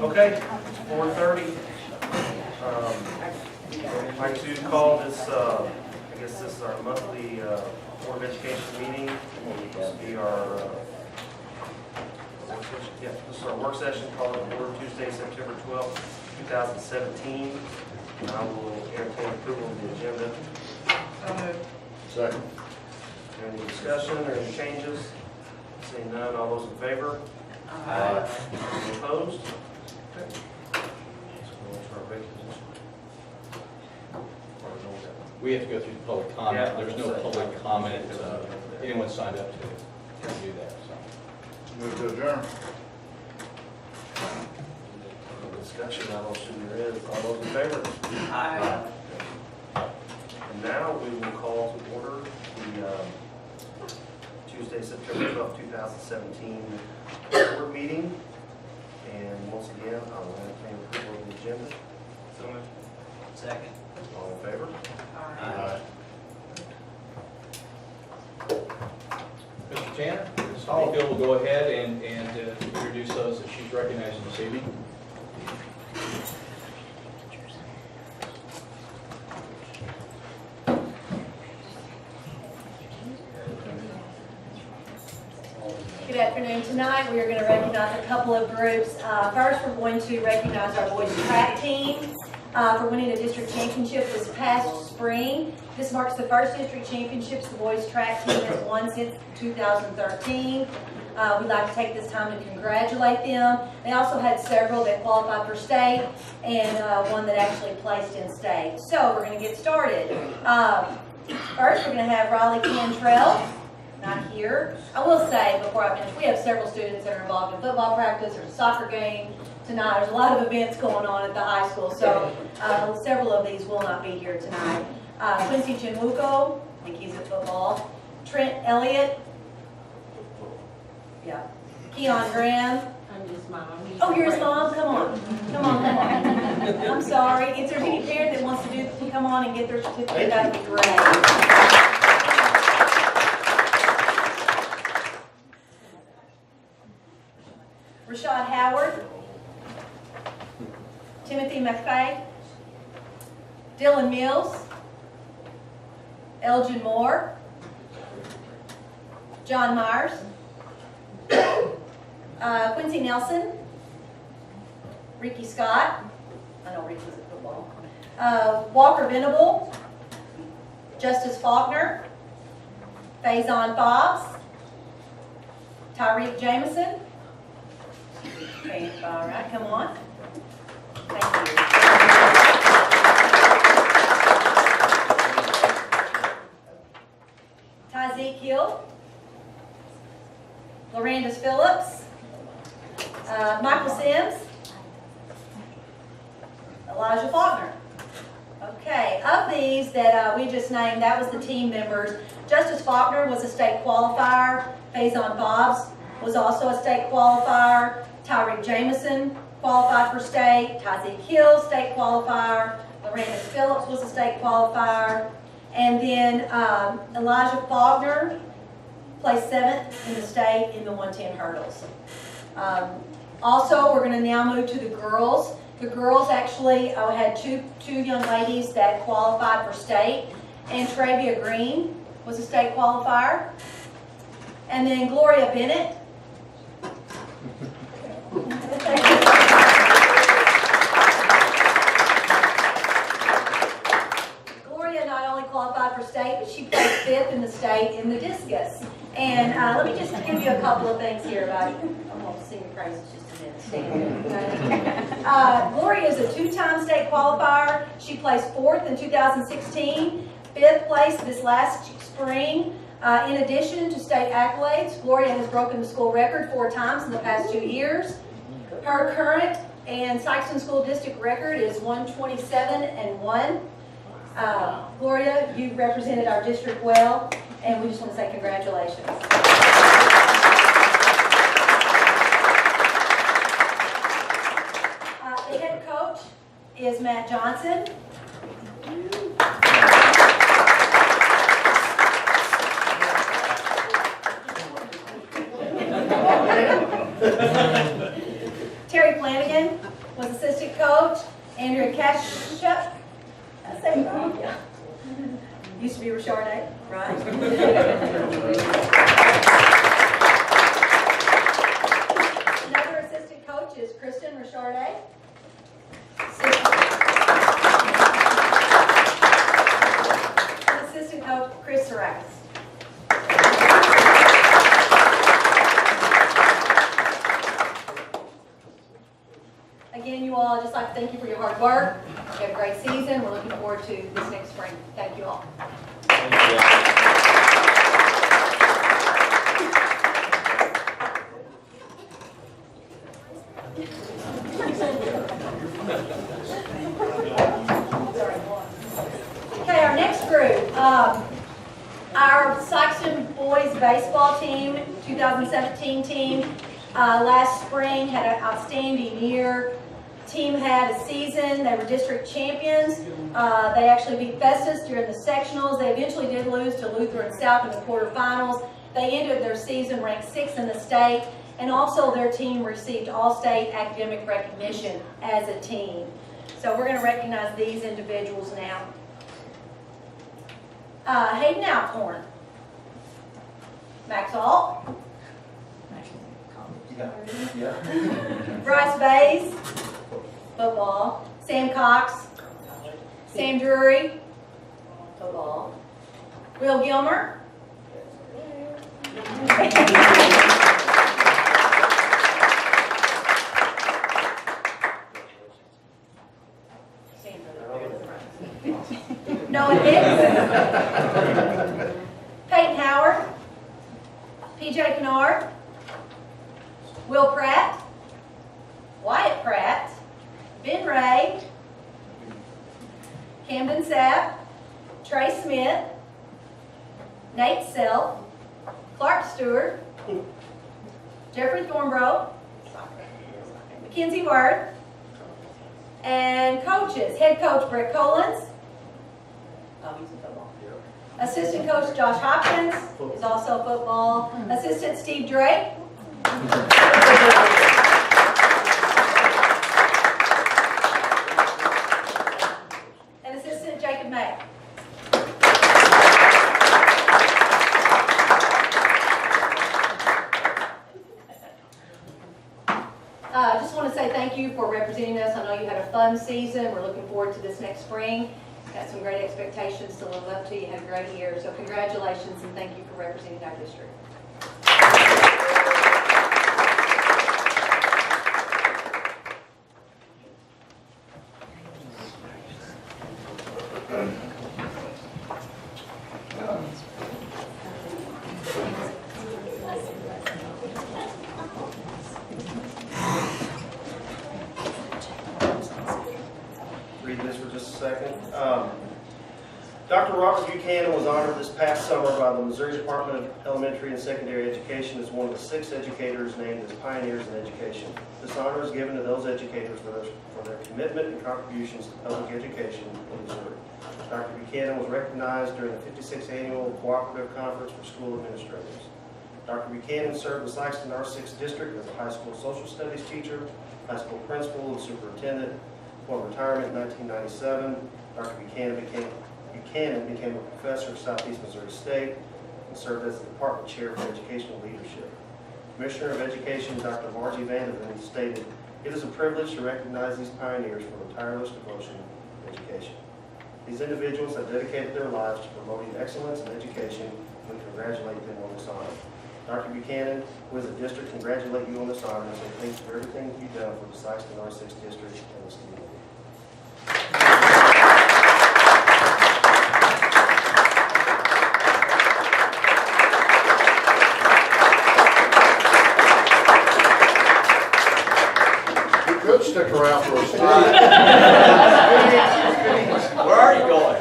Okay, it's 4:30. I'd like to call this, I guess this is our monthly Board of Education meeting. This will be our, this is our work session called to order Tuesday, September 12th, 2017. And I will entertain approval of the agenda. Second. Any discussion or any changes? Seeing none, all those in favor? Aye. Any opposed? Okay. Let's go into our requisition. We have to go through the public comment. Yeah. There's no public comment. Anyone signed up to do that, so. Move to adjourn. Discussion, I don't assume there is. All those in favor? Aye. And now we will call to order the Tuesday, September 12th, 2017 board meeting. And once again, I'll entertain approval of the agenda. So moved. Second. All in favor? Aye. Mr. Tanner, Ms. Hollifield will go ahead and introduce those that she's recognizing this evening. Good afternoon. Tonight we are going to recognize a couple of groups. First, we're going to recognize our boys track team for winning a district championship this past spring. This marks the first district championships the boys track team has won since 2013. We'd like to take this time to congratulate them. They also had several that qualified for state and one that actually placed in state. So we're going to get started. First, we're going to have Riley Cantrell. Not here. I will say before I finish, we have several students that are involved in football practice or a soccer game tonight. There's a lot of events going on at the high school, so several of these will not be here tonight. Quincy Chinwuko, I think he's at football. Trent Elliott. Yeah. Keon Graham. I'm his mom. Oh, you're his mom? Come on. Come on, come on. I'm sorry. If there's any parent that wants to come on and get their certificate, that would be great. Rashad Howard, Timothy McFay, Dylan Mills, Elgin Moore, John Myers, Quincy Nelson, Ricky Scott, I know Ricky's at football, Walker Venable, Justice Faulkner, Faison Fobbs, Tyreek Jameson. Okay, all right, come on. Thank you. Tyzeek Hill, Lorandas Phillips, Michael Sims, Elijah Faulkner. Okay, of these that we just named, that was the team members. Justice Faulkner was a state qualifier. Faison Fobbs was also a state qualifier. Tyreek Jameson qualified for state. Tyzeek Hill, state qualifier. Lorandas Phillips was a state qualifier. And then Elijah Faulkner placed 7th in the state in the 110 hurdles. Also, we're going to now move to the girls. The girls actually had two young ladies that qualified for state. And Travia Green was a state qualifier. And then Gloria Bennett. Gloria not only qualified for state, but she placed 5th in the state in the discus. And let me just give you a couple of things here about it. I'm going to sing your praises just a minute. Stand. Gloria is a 2-time state qualifier. She placed 4th in 2016, 5th place this last spring. In addition to state accolades, Gloria has broken the school record 4 times in the past 2 years. Her current and Sikeston School District record is 127-1. Gloria, you represented our district well, and we just want to say congratulations. The head coach is Matt Johnson. Terry Flanagan. coach, Andrea Kashuk. I say it wrong, yeah. Used to be Richard, right? Another assistant coach is Kristen Richard. Assistant coach Chris Sarakis. Again, you all, I'd just like to thank you for your hard work. You had a great season. We're looking forward to this next spring. Thank you all. Thank you. Okay, our next group, our Sikeston boys baseball team, 2017 team, last spring had an outstanding year. Team had a season. They were district champions. They actually beat Festus during the sectionals. They eventually did lose to Lutheran South in the quarterfinals. They ended their season ranked 6th in the state, and also their team received all-state academic recognition as a team. So we're going to recognize these individuals now. Hayden Alcorn. Max Alt. Bryce Bays. Football. Sam Cox. Sam Drury. Football. Will Gilmer. Noah Hicks. Peyton Howard. PJ Kennard. Will Pratt. Wyatt Pratt. Ben Ray. Camden Sapp. Trey Smith. Nate Self. Clark Stewart. Jeffrey Thornbrough. Mackenzie Worth. And coaches. Head coach Brett Collins. Assistant coach Josh Hopkins is also football. Assistant Steve Drake. And assistant Jacob May. I just want to say thank you for representing us. I know you had a fun season. We're looking forward to this next spring. Got some great expectations to live up to. You had a great year. So congratulations and thank you for representing our district. Read this for just a second. Dr. Robert Buchanan was honored this past summer by the Missouri Department of Elementary and Secondary Education as one of the 6 educators named as pioneers in education. This honor is given to those educators for their commitment and contributions to public education in Missouri. Dr. Buchanan was recognized during the 56th Annual Cooperative Conference for School Administrators. Dr. Buchanan served the Sikeston R6 District as a high school social studies teacher, high school principal, and superintendent. Upon retirement in 1997, Dr. Buchanan became a professor of Southeast Missouri State and served as the Department Chair for Educational Leadership. Commissioner of Education, Dr. Margie Vanderven, stated, "It is a privilege to recognize these pioneers for their tireless devotion to education. These individuals have dedicated their lives to promoting excellence in education, and we congratulate them on this honor." Dr. Buchanan, who is a district, congratulate you on this honor and say thank you for everything you've done for the Sikeston R6 District and this community. Could stick around for a while. Where are you going?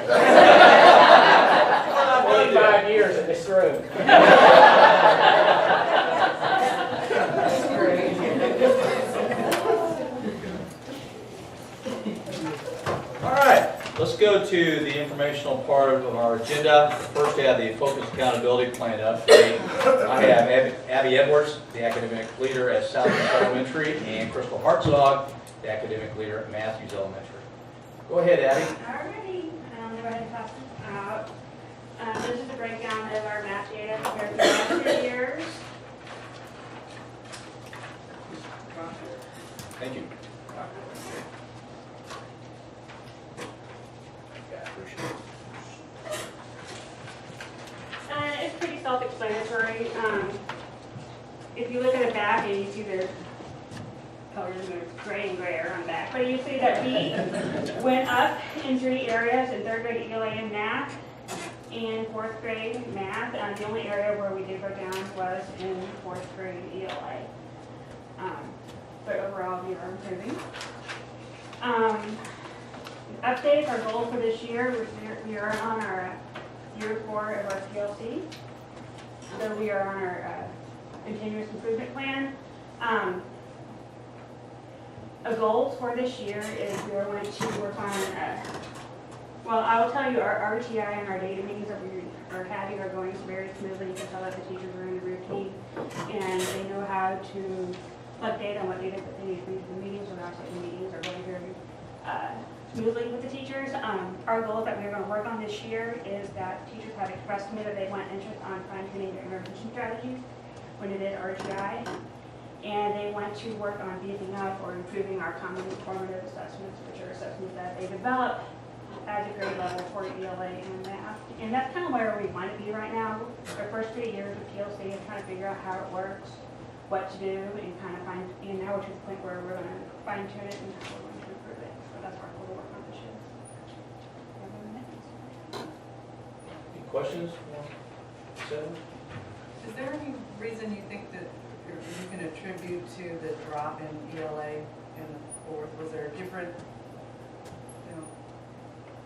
25 years in this room. All right, let's go to the informational part of our agenda. First, I have the Focus Accountability Plan update. I have Abby Edwards, the academic leader at Southeast Elementary, and Crystal Hartzog, the academic leader at Matthews Elementary. Go ahead, Abby. Alrighty, go ahead and pass this out. This is a breakdown of our math data compared to the last 2 years. Thank you. Yeah, appreciate it. It's pretty self-explanatory. If you look at the back and you see the colors are gray and grayer on the back, but you see that we went up in 3 areas in 3rd grade ELA and math and 4th grade math. The only area where we did go down was in 4th grade ELA. But overall, we are improving. Update our goal for this year, we are on our year 4 of our PLC. So we are on our continuous improvement plan. A goal for this year is we are going to work on, well, I will tell you our RTI and our data meetings that we are having are going very smoothly. You can tell that the teachers are in the routine and they know how to update on what data that they need to bring to the meetings, or actually the meetings are going very smoothly with the teachers. Our goal that we're going to work on this year is that teachers have expressed to me that they want interest on fine-tuning their intervention strategies when it is RTI, and they want to work on beefing up or improving our common formative assessments, which are assessments that they develop at a grade level for ELA and math. And that's kind of where we want to be right now. Our first 3 years of PLC is trying to figure out how it works, what to do, and kind of find, and now we're to the point where we're going to fine-tune it and how we're going to improve it. So that's our goal to work on this year. Any questions? Sarah? Is there any reason you think that you can attribute to the drop in ELA in the 4th? Was there a different,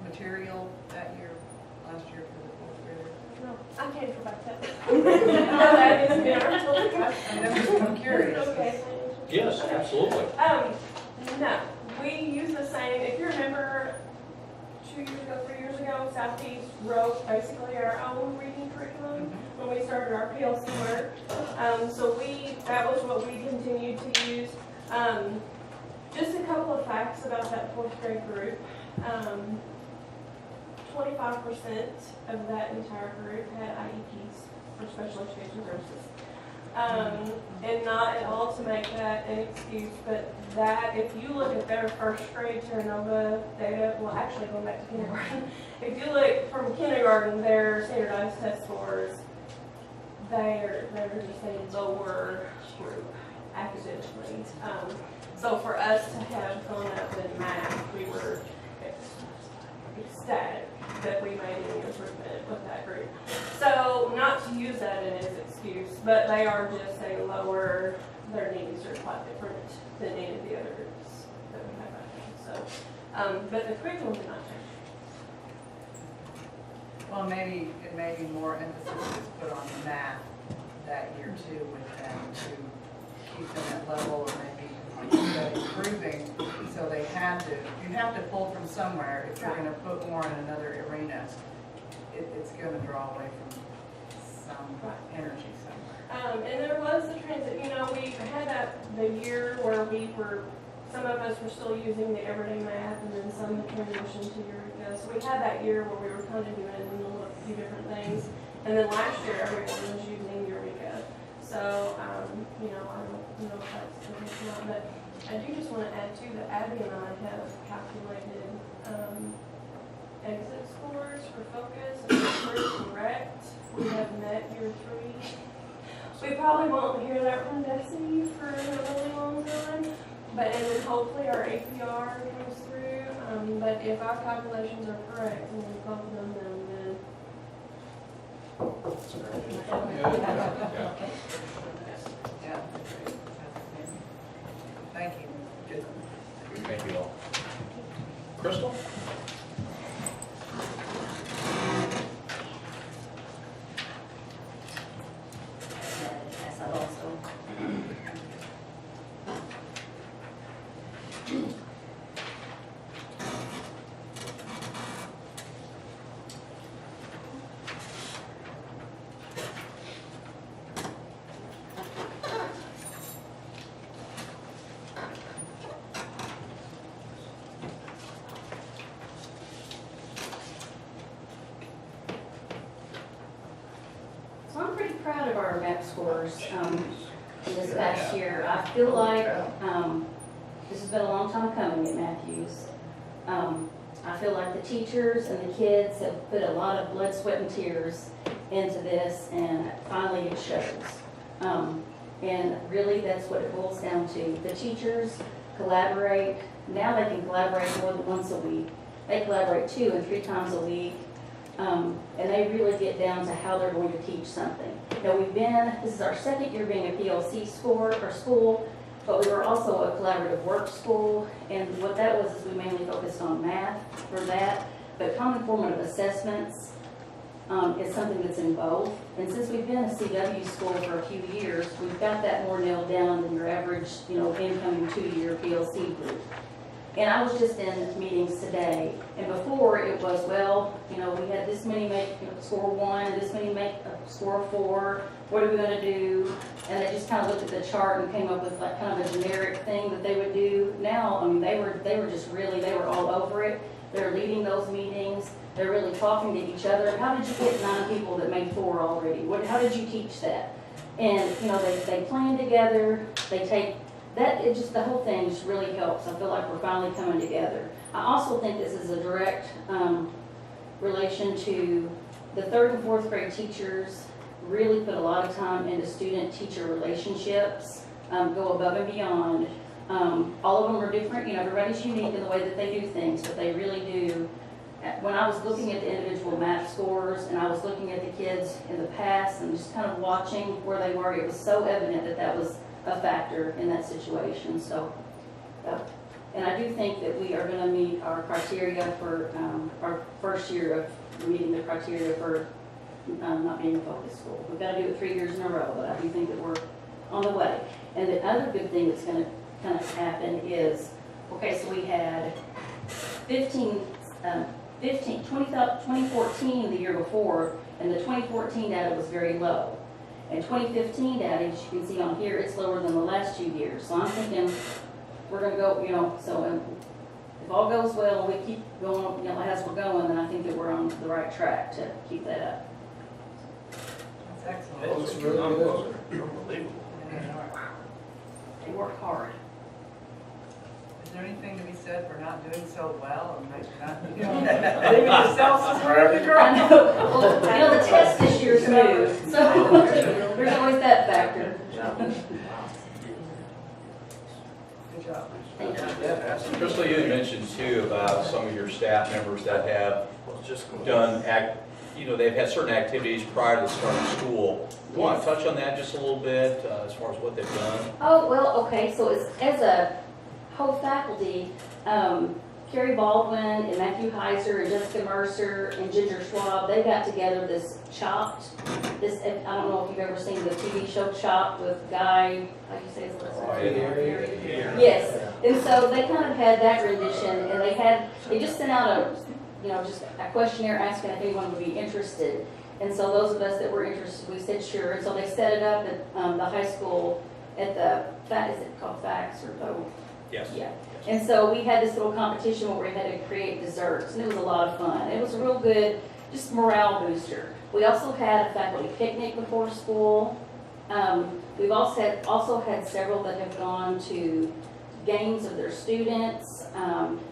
material that year, last year for the 4th graders? No, I can't go back to that. I'm curious. Okay. Yes, absolutely. No, we use the same, if you remember, 2 years ago, 3 years ago, Southeast wrote basically our own reading curriculum when we started our PLC work. So that was what we continued to use. Just a couple of facts about that 4th grade group. 25% of that entire group had IEPs for special education services. And not at all to make that an excuse, but that if you look at their 1st grade Terra Nova data, well actually going back to kindergarten, if you look from kindergarten, their standardized test scores, they're just a lower group academically. So for us to have gone up in math, we were ecstatic that we made any improvement with that group. So not to use that as an excuse, but they are just a lower, their needs are quite different than any of the other groups that we have right now. So, but the curriculum did not change. Well, maybe it may be more emphasis is put on the math that year too with them to keep them at level, or maybe like you said, improving. So they had to, you have to pull from somewhere. If you're going to put more in another arena, it's going to draw away from some energy somewhere. And there was a transit, we had the year where some of us were still using the everyday math, and then some had transitioned to Eureka. So we had that year where we were kind of doing a few different things. And then last year, everyone was using Eureka. So, I don't know if that's the case or not, but I do just want to add too that Abby and I have calculated exit scores for focus and for correct. We have met year 3. We probably won't hear that from Desi for a really long time, and then hopefully our APR comes through. But if our calculations are correct and we've both done them, then Yeah. Thank you. Thank you all. Crystal? our MAP scores this past year. I feel like this has been a long time coming at Matthews. I feel like the teachers and the kids have put a lot of blood, sweat, and tears into this, and finally it shows. And really, that's what it boils down to. The teachers collaborate. Now they can collaborate more than once a week. They collaborate 2 and 3 times a week. And they really get down to how they're going to teach something. Now this is our 2nd year being a PLC school, but we were also a collaborative work school. And what that was is we mainly focused on math for that, but common formative assessments is something that's in both. And since we've been a CW school for a few years, we've got that more nailed down than your average, incoming 2-year PLC group. And I was just in meetings today, and before it was, we had this many make score 1, this many make score 4, what are we going to do? And they just kind of looked at the chart and came up with like kind of a generic thing that they would do. Now, they were all over it. They're leading those meetings. They're really talking to each other. How did you get 9 people that made 4 already? How did you teach that? And, they plan together, they take the whole thing just really helps. I feel like we're finally coming together. I also think this is a direct relation to the 3rd and 4th grade teachers really put a lot of time into student-teacher relationships, go above and beyond. All of them are different, everybody's unique in the way that they do things, but they really do. When I was looking at the individual math scores and I was looking at the kids in the past and just kind of watching where they were, it was so evident that that was a factor in that situation. So, and I do think that we are going to meet our criteria for our first year of meeting the criteria for not being a focus school. We've got to do it 3 years in a row, but I do think that we're on the way. And the other good thing that's going to kind of happen is, so we had 2014 the year before, and the 2014 data was very low. And 2015 data, as you can see on here, it's lower than the last 2 years. So I'm thinking we're going to go, if all goes well and we keep going, as we're going, then I think that we're on the right track to keep that up. That's excellent. It looks really good. Unbelievable. They work hard. Is there anything to be said for not doing so well and maybe not, leaving yourself some room to grow? I know. Well, the test this year is new, so there's always that factor. Good job. Thank you. Crystal, you had mentioned too about some of your staff members that have done they've had certain activities prior to the start of school. You want to touch on that just a little bit as far as what they've done? Oh, well, okay, so as a whole faculty, Carrie Baldwin and Matthew Heiser and Jessica Mercer and Ginger Schwab, they got together this Chopped. I don't know if you've ever seen the TV show Chopped with Guy, how do you say his last name? Yes, and so they kind of had that rendition, and they just sent out just a questionnaire asking if anyone would be interested. And so those of us that were interested, we said sure. And so they set it up at the high school at is it called FAX or BOE? Yes. Yeah. And so we had this little competition where we had to create desserts, and it was a lot of fun. It was a real good, just morale booster. We also had a faculty picnic before school. We've also had several that have gone to games of their students.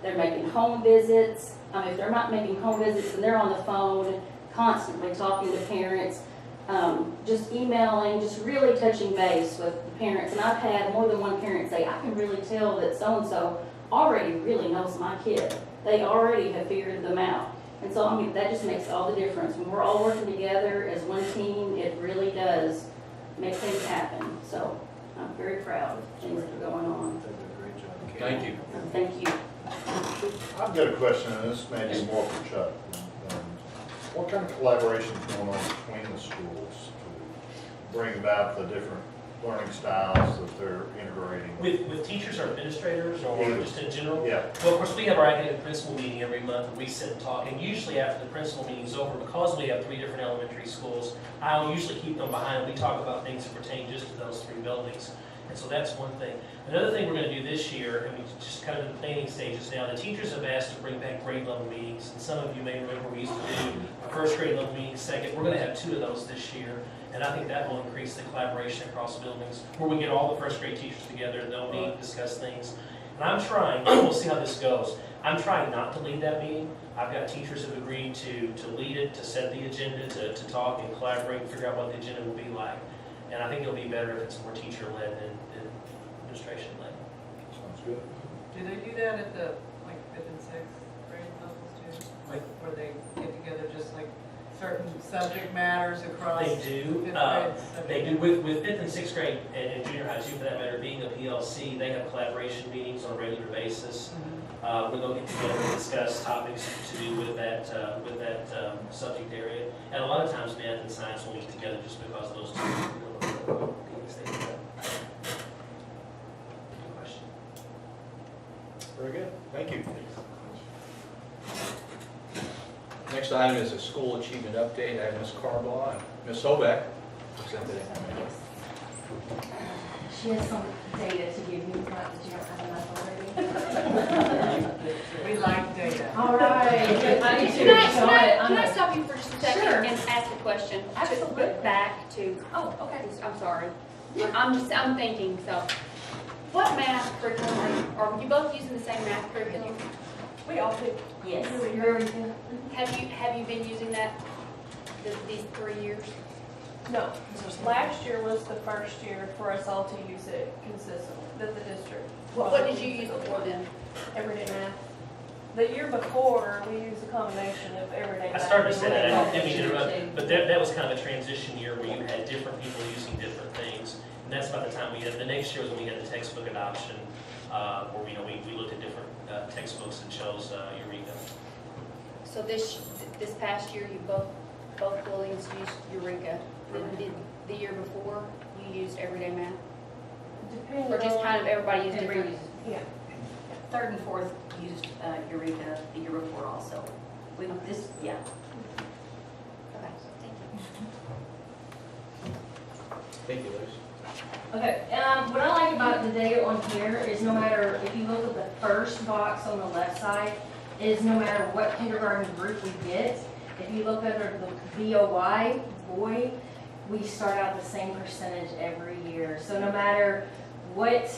They're making home visits. If they're not making home visits, then they're on the phone constantly talking to parents, just emailing, just really touching base with the parents. And I've had more than one parent say, I can really tell that so-and-so already really knows my kid. They already have figured them out. And so, that just makes all the difference. When we're all working together as one team, it really does make things happen. So I'm very proud of things that are going on. Thank you. Thank you. I've got a question, and this may be more for Chuck. What kind of collaboration is going on between the schools to bring about the different learning styles that they're integrating? With teachers or administrators or just in general? Yeah. Well, of course, we have our academic principal meeting every month, and we sit and talk. And usually after the principal meeting's over, because we have 3 different elementary schools, I'll usually keep them behind. We talk about things that pertain just to those 3 buildings. And so that's one thing. Another thing we're gonna do this year, and we just kind of in the planning stages now, the teachers have asked to bring back grade level meetings. And some of you may remember we used to do our first grade level meeting, second. We're gonna have 2 of those this year. And I think that will increase the collaboration across buildings, where we get all the first grade teachers together and they'll meet, discuss things. And I'm trying, we'll see how this goes. I'm trying not to lead that meeting. I've got teachers who have agreed to lead it, to set the agenda, to talk and collaborate and figure out what the agenda will be like. And I think it'll be better if it's more teacher-led than administration-led. Sounds good. Do they do that at the, like, 5th and 6th grade levels too? Like, where they get together just like certain subject matters across? They do. 5th grade? They do with 5th and 6th grade and junior high too, for that matter, being a PLC, they have collaboration meetings on a regular basis. Where they'll get together and discuss topics to do with that subject area. And a lot of times math and science will meet together just because of those 2 meetings they do. Good question. Very good, thank you. Next item is a school achievement update. I have Ms. Carbaugh and Ms. Hobeck presenting. She has some data to give you, not that you don't have enough already. We like data. All right. I need to Can show it. I stop you for just a second Sure. and ask a question? Absolutely. To back to, Oh, okay. I'm sorry. I'm thinking, so, what math curriculum, are you both using the same math curriculum? We all pick. Yes. Very good. Have you been using that these 3 years? No, last year was the first year for us all to use it consistently, that the district. What did you use before then? Everyday math. The year before, we used a combination of everyday I math. started to say that, I didn't mean to Too. interrupt, but that was kind of a transition year where you had different people using different things. And that's about the time we had, the next year was when we had the textbook adoption, where we looked at different textbooks and chose Eureka. So this past year, you both buildings used Eureka. Did the year before, you used everyday math? Depending Or just on- kind of everybody used Everybody different? uses. Yeah. 3rd and 4th used Eureka the year before also. Okay, thank you. Thank you, Liz. Okay, what I like about the data on here is no matter, if you look at the first box on the left side, is no matter what kindergarten group we get, if you look under the BOI, boy, we start out the same percentage every year. So no matter what,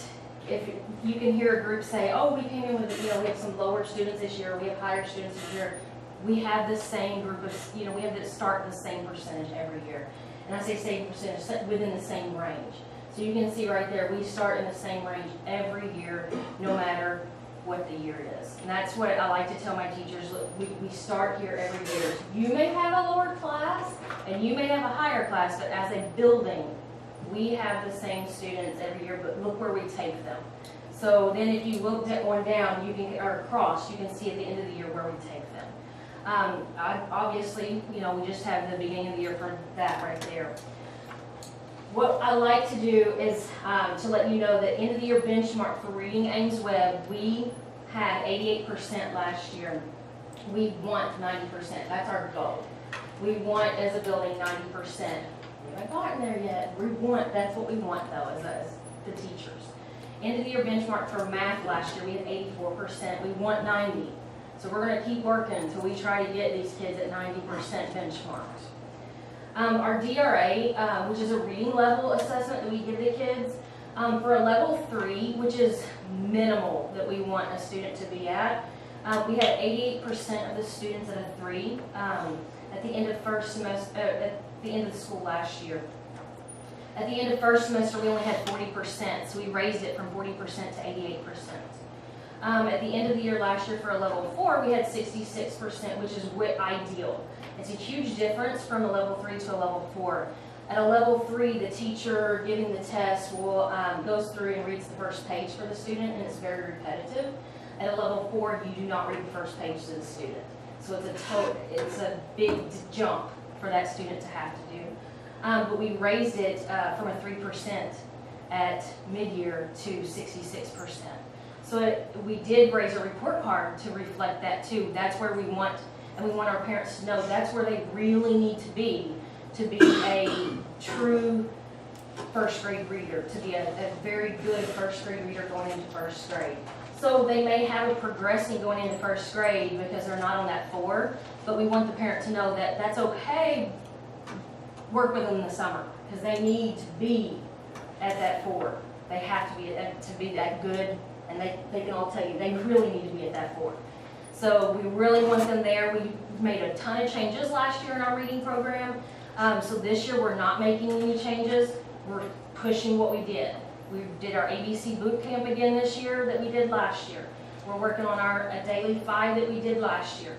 if you can hear a group say, oh, we came in with, we have some lower students this year, we have higher students this year, we have the same group of, we have to start the same percentage every year. And I say same percentage, within the same range. So you can see right there, we start in the same range every year, no matter what the year is. And that's what I like to tell my teachers, look, we start here every year. You may have a lower class, and you may have a higher class, but as a building, we have the same students every year, but look where we take them. So then if you looked at one down, or across, you can see at the end of the year where we take them. Obviously, we just have the beginning of the year for that right there. What I like to do is to let you know that end of the year benchmark for Reading Ames Web, we had 88% last year. We want 90%, that's our goal. We want as a building 90%. We haven't gotten there yet. That's what we want though as the teachers. End of the year benchmark for math last year, we had 84%. We want 90. So we're gonna keep working until we try to get these kids at 90% benchmarks. Our DRA, which is a reading level assessment that we give the kids, for a level 3, which is minimal that we want a student to be at, we had 88% of the students at a 3 at the end of first semester, at the end of the school last year. At the end of first semester, we only had 40%, so we raised it from 40% to 88%. At the end of the year last year for a level 4, we had 66%, which is ideal. It's a huge difference from a level 3 to a level 4. At a level 3, the teacher giving the test will goes through and reads the first page for the student, and it's very repetitive. At a level 4, you do not read the first page to the student. So it's a big jump for that student to have to do. But we raised it from a 3% at mid-year to 66%. So we did raise a report card to reflect that too. That's where we want, and we want our parents to know that's where they really need to be a true first grade reader, to be a very good first grade reader going into first grade. So they may have a progressing going into first grade because they're not on that 4, but we want the parent to know that that's okay. Work with them in the summer because they need to be at that 4. They have to be that good, and they can all tell you they really need to be at that 4. So we really want them there. We made a ton of changes last year in our reading program. So this year we're not making any changes. We're pushing what we did. We did our ABC boot camp again this year that we did last year. We're working on a daily 5 that we did last year.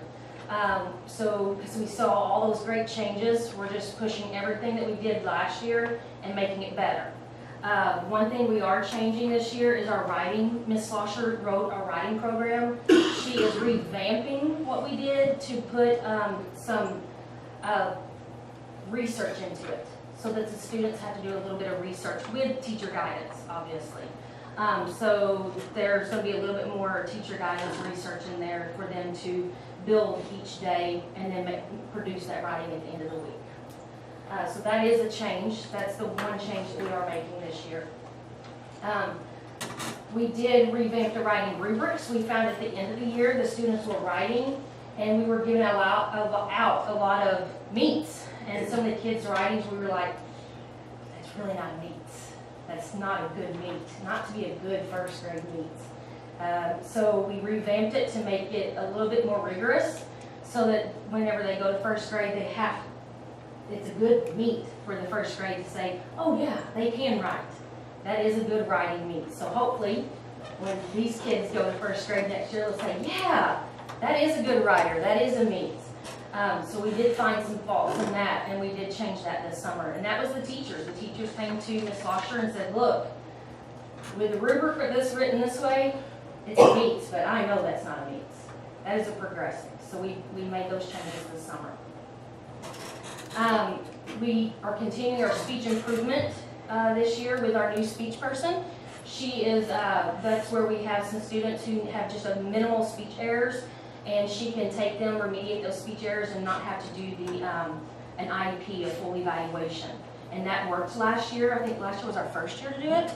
So because we saw all those great changes, we're just pushing everything that we did last year and making it better. One thing we are changing this year is our writing. Miss Slosher wrote a writing program. She is revamping what we did to put some research into it, so that the students have to do a little bit of research with teacher guidance, obviously. So there's going to be a little bit more teacher guidance research in there for them to build each day and then produce that writing at the end of the week. So that is a change. That's the one change that we are making this year. We did revamp the writing rubrics. We found at the end of the year the students were writing and we were giving out a lot of meets. And some of the kids' writings, we were like, that's really not a meet. That's not a good meet, not to be a good first grade meet. So we revamped it to make it a little bit more rigorous so that whenever they go to first grade, it's a good meet for the first grade to say, oh yeah, they can write. That is a good writing meet. So hopefully, when these kids go to first grade next year, they'll say, yeah, that is a good writer, that is a meet. So we did find some faults in that, and we did change that this summer. And that was the teachers. The teachers came to Ms. Slosher and said, look, with the rubric for this written this way, it's a meets, but I know that's not a meets. That is a progressive. So we made those changes this summer. We are continuing our speech improvement this year with our new speech person. She is, that's where we have some students who have just a minimal speech errors, and she can take them, remediate those speech errors, and not have to do an IEP, a full evaluation. And that worked last year. I think last year was our first year to do it.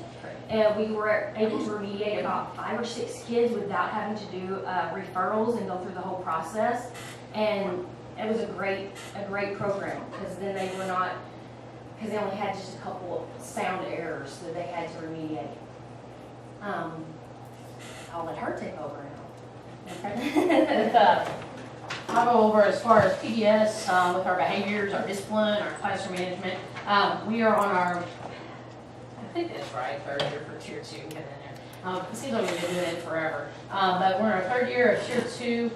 And we were able to remediate about 5 or 6 kids without having to do referrals and go through the whole process. And it was a great program, because then they were not, because they only had just a couple of sound errors that they had to remediate. I'll let her take over now. I'll go over as far as PBS with our behaviors, our discipline, our classroom management. We are on our, I think that's right, 3rd year for Tier 2. Get in there. It seems like we've been doing it forever. But we're in our 3rd year of Tier 2,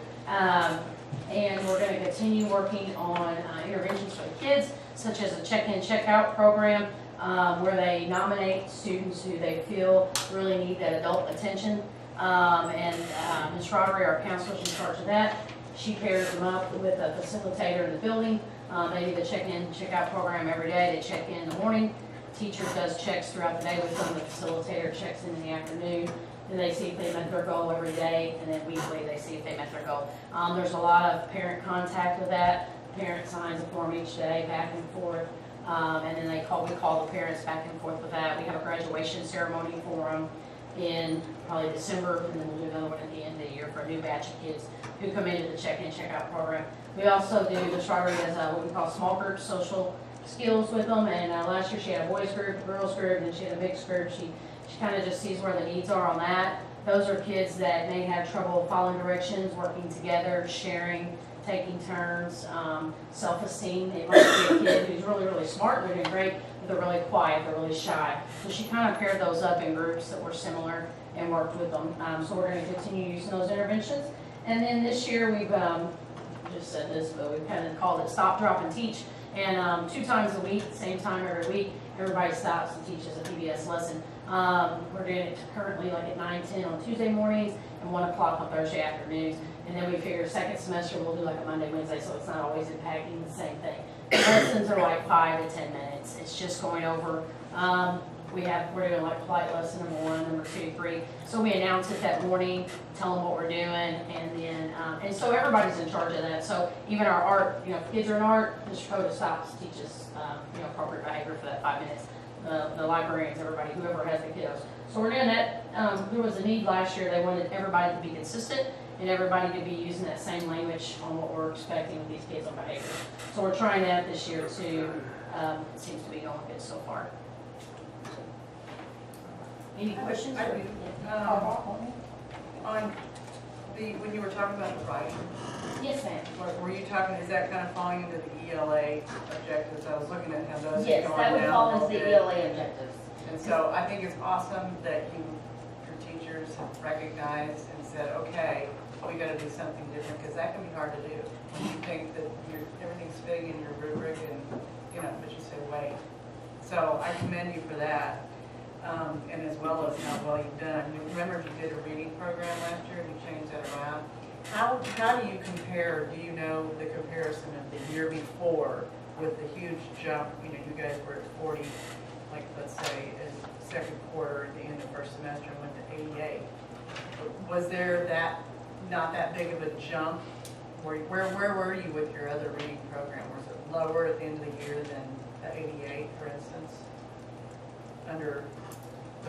and we're going to continue working on interventions for the kids, such as a check-in, check-out program, where they nominate students who they feel really need that adult attention. And Ms. Roddery, our counselor, is in charge of that. She pairs them up with a facilitator in the building. They do the check-in, check-out program every day. They check in the morning. Teacher does checks throughout the day with them. The facilitator checks in the afternoon. Then they see if they met their goal every day, and then weekly they see if they met their goal. There's a lot of parent contact with that. The parent signs a form each day, back and forth, and then we call the parents back and forth with that. We have a graduation ceremony for them in probably December, and then we'll do another one at the end of the year for a new batch of kids who come into the check-in, check-out program. We also do, the Strawberry does what we call small group social skills with them, and last year she had a boys group, a girls group, and then she had a mixed group. She kind of just sees where the needs are on that. Those are kids that may have trouble following directions, working together, sharing, taking turns, self-esteem. They might be a kid who's really, really smart, they're doing great, but they're really quiet, they're really shy. So she kind of paired those up in groups that were similar and worked with them. So we're going to continue using those interventions. And then this year we've, just said this, but we've kind of called it Stop, Drop, and Teach. And 2 times a week, same time every week, everybody stops and teaches a PBS lesson. We're doing it currently like at 9:10 on Tuesday mornings and 1 o'clock on Thursday afternoons. And then we figure second semester we'll do like a Monday, Wednesday, so it's not always impacting the same thing. The lessons are like 5 to 10 minutes. It's just going over. We're doing like polite lesson number 1, number 2, 3. So we announce it that morning, tell them what we're doing, and then and so everybody's in charge of that. So even our art, if kids are in art, Mr. Coda stops, teaches appropriate behavior for that 5 minutes. the librarians, everybody, whoever has the kiddos. So we're doing that. There was a need last year. They wanted everybody to be consistent and everybody to be using that same language on what we're expecting with these kids on behavior. So we're trying that this year too. It seems to be going good so far. Any questions? I do. On the, when you were talking about the writing, Yes, ma'am. were you talking, is that kind of falling into the ELA objectives? I was looking at how those are Yes, going that would down fall a into little the bit. ELA objectives. And so I think it's awesome that your teachers have recognized and said, okay, we gotta do something different, because that can be hard to do. When you think that everything's fitting in your rubric and, but you say, wait. So I commend you for that, and as well as how well you've done. You remember you did a reading program last year and you changed that around. How do you compare, do you know the comparison of the year before with the huge jump, you guys were at 40, like let's say in second quarter at the end of first semester and went to 88. Was there not that big of a jump? Where were you with your other reading program? Was it lower at the end of the year than the 88, for instance? Under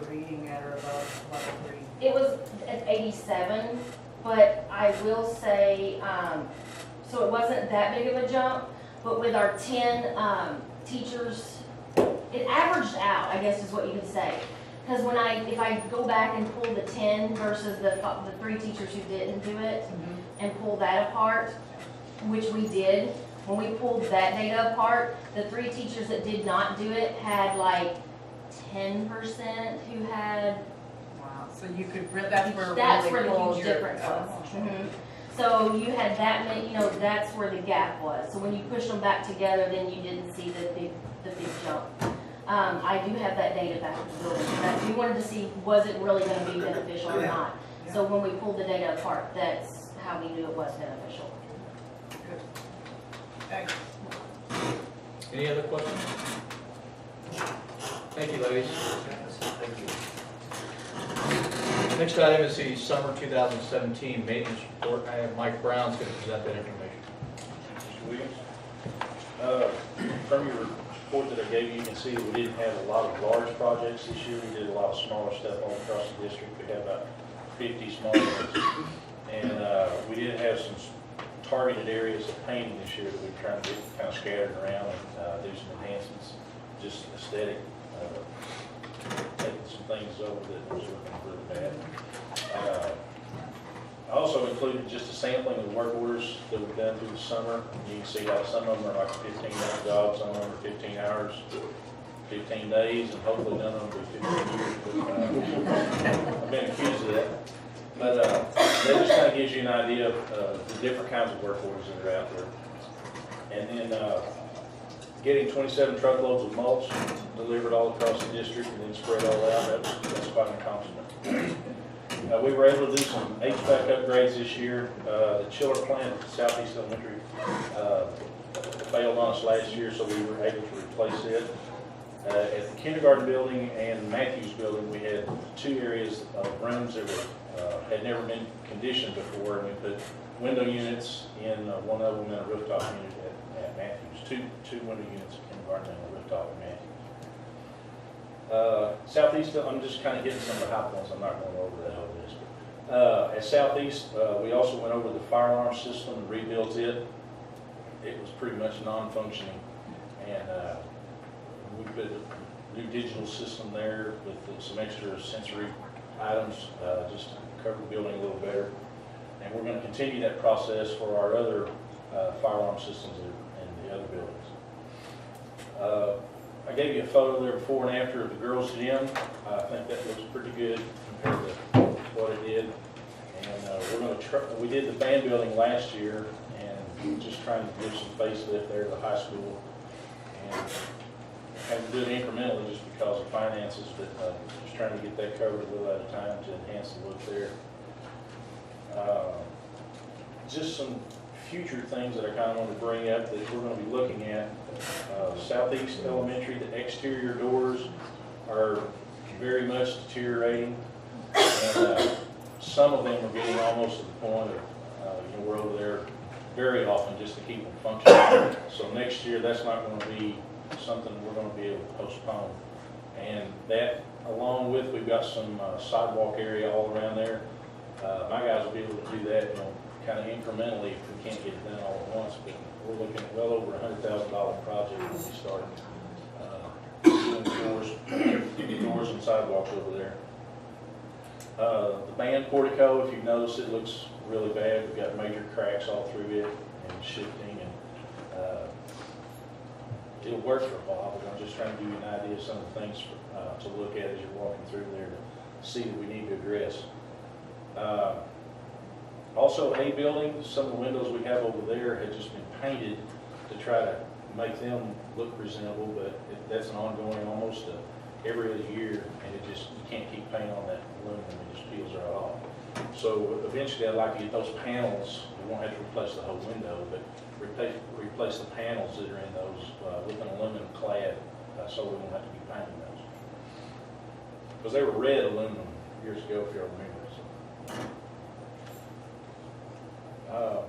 the reading at or above level 3? It was at 87, but I will say, so it wasn't that big of a jump, but with our 10 teachers, it averaged out, I guess is what you could say. Because if I go back and pull the 10 versus the 3 teachers who didn't do it, and pull that apart, which we did, when we pulled that data apart, the 3 teachers that did not do it had like 10% who had. Wow, so you could, that's where That's really where the pulled huge your- difference was. oh. Mhm. So you had that many, that's where the gap was. So when you pushed them back together, then you didn't see the big jump. I do have that data back at the building. We wanted to see, was it really going to be beneficial or not? So when we pulled the data apart, that's how we knew it was beneficial. Good. Thanks. Any other questions? Thank you, ladies. Thank you. Next item is the summer 2017 maintenance report. I have Mike Brown's going to present that information. Mr. Williams. From your report that I gave you, you can see that we didn't have a lot of large projects this year. We did a lot of smaller stuff all across the district. We had about 50 small ones. And we did have some targeted areas of painting this year that we're trying to get kind of scattered around and do some enhancements, just aesthetic, taking some things over that was looking really bad. I also included just a sampling of the work orders that we've done through the summer. You can see how some of them are like 15-minute jobs, some of them are 15 hours, 15 days, and hopefully none of them will be 15 years. But, I've been accused of that. But that just kind of gives you an idea of the different kinds of work orders that are out there. And then getting 27 truckloads of mulch delivered all across the district and then spread all out, that's quite an accomplishment. We were able to do some HVAC upgrades this year. The chiller plant at Southeast Elementary failed on us last year, so we were able to replace it. At the kindergarten building and Matthews building, we had 2 areas of rooms that were, had never been conditioned before, and we put window units in one of them and a rooftop unit at Matthews. Two window units at kindergarten and a rooftop at Matthews. Southeast, I'm just kind of hitting some of the high points. I'm not going over that whole list. At Southeast, we also went over the fire alarm system and rebuilt it. It was pretty much non-functioning, and we put a new digital system there with some extra sensory items just to cover the building a little better. And we're going to continue that process for our other fire alarm systems in the other buildings. I gave you a photo there before and after of the girls' gym. I think that looks pretty good compared to what it did. And we're going to we did the band building last year, and just trying to give some facelift there to the high school. And have to do it incrementally just because of finances, but just trying to get that covered a little at a time to enhance the look there. Just some future things that I kind of want to bring up that we're going to be looking at. Southeast Elementary, the exterior doors are very much deteriorating, and some of them are getting almost to the point of, we're over there very often just to keep them functioning. So next year, that's not going to be something we're going to be able to postpone. And that, along with, we've got some sidewalk area all around there. My guys will be able to do that, you know, kind of incrementally if we can't get it done all at once, but we're looking at well over $100,000 project when we start doing doors and sidewalks over there. The band portico, if you've noticed, it looks really bad. We've got major cracks all through it and shifting, and it'll work for a while, but I'm just trying to give you an idea of some of the things to look at as you're walking through there to see that we need to address. Also, A building, some of the windows we have over there have just been painted to try to make them look presentable, but that's an ongoing almost every other year, and it just, you can't keep paint on that aluminum, it just peels right off. So eventually I'd like to get those panels, we won't have to replace the whole window, but replace the panels that are in those with an aluminum clad, so we won't have to be painting those. Because they were red aluminum years ago, if you remember. So.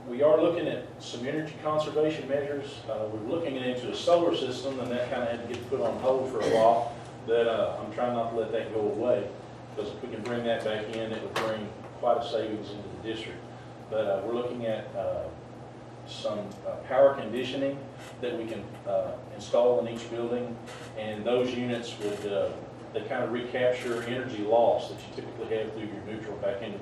We are looking at some energy conservation measures. We're looking into a solar system, and that kind of had to get put on hold for a while. But I'm trying not to let that go away, because if we can bring that back in, it would bring quite a savings into the district. But we're looking at some power conditioning that we can install in each building, and those units would they kind of recapture energy loss that you typically have through your neutral back into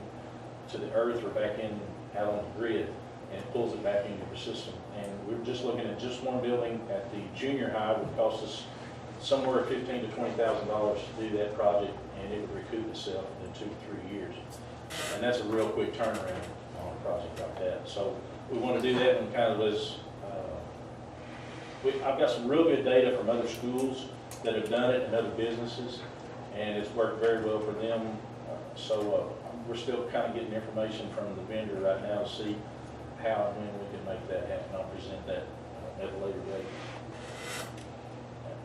the earth or back in out on the grid, and it pulls it back into your system. And we're just looking at just one building at the junior high would cost us somewhere $15,000 to $20,000 to do that project, and it would recoup itself in 2 to 3 years. And that's a real quick turnaround on a project like that. So we want to do that and kind of as, I've got some real good data from other schools that have done it and other businesses, and it's worked very well for them. We're still kind of getting information from the vendor right now to see how and when we can make that happen. I'll present that at a later date.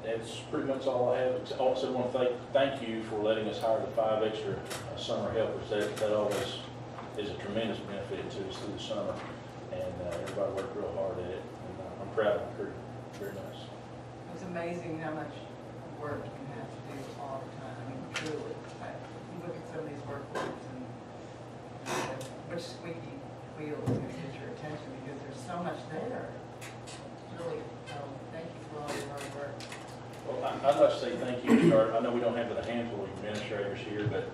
That's pretty much all I have. I also want to thank you for letting us hire the 5 extra summer helpers. That always is a tremendous benefit to us through the summer, and everybody worked real hard at it. And I'm proud of the crew. Very nice. It's amazing how much work you have to do all the time. I mean, truly. You look at some of these work groups and which squeaky wheel is going to get your attention because there's so much there. Really, thank you for all your hard work. Well, I'd like to say thank you, Charter. I know we don't have but a handful of administrators here, but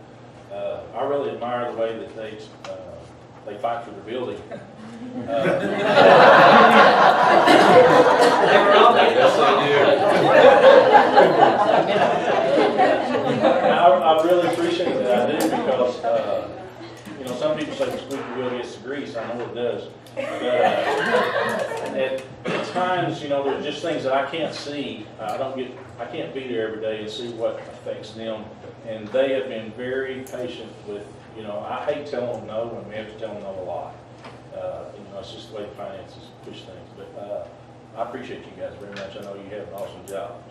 I really admire the way that they fight for the building. I really appreciate that. I do because you know, some people say the squeaky wheel gets the grease. I know it does. But at times, you know, there's just things that I can't see. I can't be there every day and see what affects them. And they have been very patient with, you know, I hate telling them no when we have to tell them no a lot. You know, it's just the way the finances push things. But I appreciate you guys very much. I know you have an awesome job.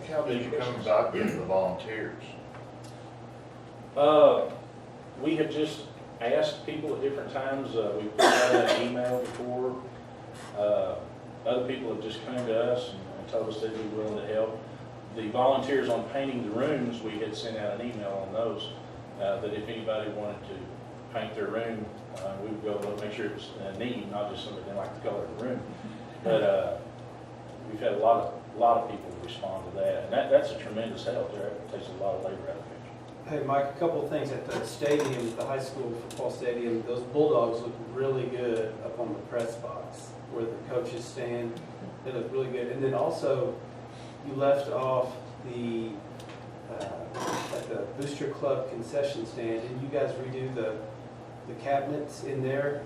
How did you come about getting the volunteers? We have just asked people at different times. We put out an email before. Other people have just come to us and told us they'd be willing to help. The volunteers on painting the rooms, we had sent out an email on those, that if anybody wanted to paint their room, we would go and make sure it was neat, not just somebody didn't like the color of the room. But we've had a lot of people respond to that, and that's a tremendous help there. It takes a lot of labor out of it. Hey, Mike, a couple of things at the stadium, the high school football stadium. Those Bulldogs look really good up on the press box where the coaches stand. They look really good. And then also, you left off the at the Booster Club concession stand. Didn't you guys redo the cabinets in there?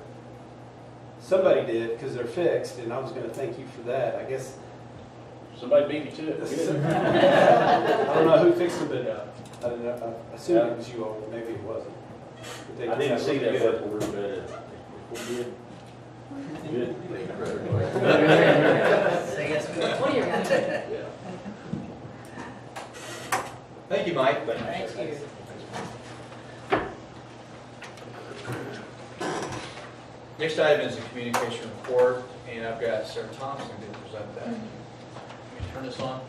Somebody did because they're fixed, and I was going to thank you for that. I guess somebody beat me to it. I don't know who fixed them, but I don't know. I assume it was you all. Maybe it wasn't. I didn't see that work order, but we did. Good. What are you going to do? Yeah. Thank you, Mike. Thank you. Next item is a communication report, and I've got Sarah Thompson to present that. Turn this on.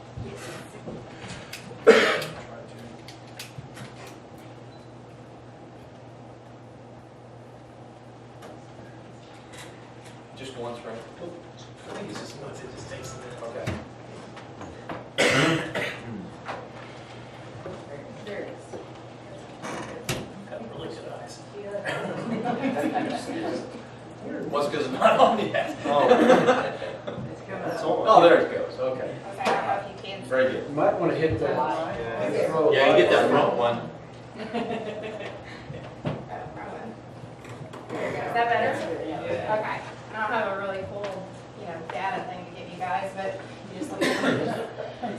Just once, right? I think it's just once, it just takes a minute. Okay. There it is. Got really good eyes. What's because it's not on yet? It's coming up. Oh, there it goes, okay. Okay, I don't know if you can. Very good. You might want to hit that. Yeah, you get that front one. Is that better? Okay. I don't have a really cool, data thing to give you guys, but you just look at it.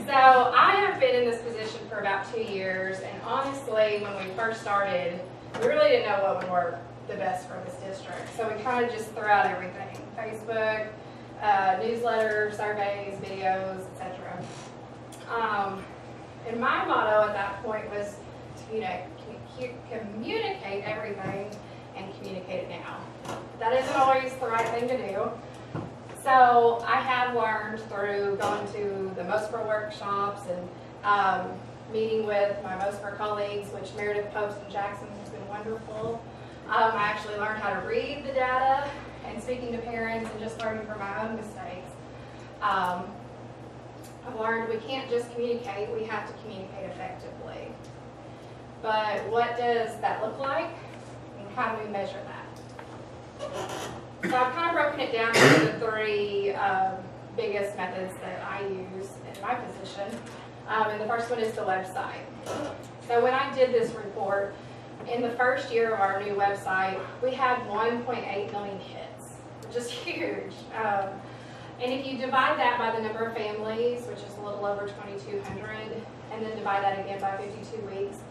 So I have been in this position for about 2 years, and honestly, when we first started, we really didn't know what would work the best for this district. So we kind of just threw out everything: Facebook, newsletters, surveys, videos, etc. And my motto at that point was to communicate everything and communicate it now. That isn't always the right thing to do. So I have learned through going to the MOSPR workshops and meeting with my MOSPR colleagues, which Meredith Post and Jackson has been wonderful. I actually learned how to read the data and speaking to parents and just learning from my own mistakes. I've learned we can't just communicate, we have to communicate effectively. But what does that look like, and how do we measure that? So I've kind of broken it down into the three biggest methods that I use in my position. And the first one is the website. So when I did this report, in the first year of our new website, we had 1.8 million hits, which is huge. And if you divide that by the number of families, which is a little over 2,200, and then divide that again by 52 weeks,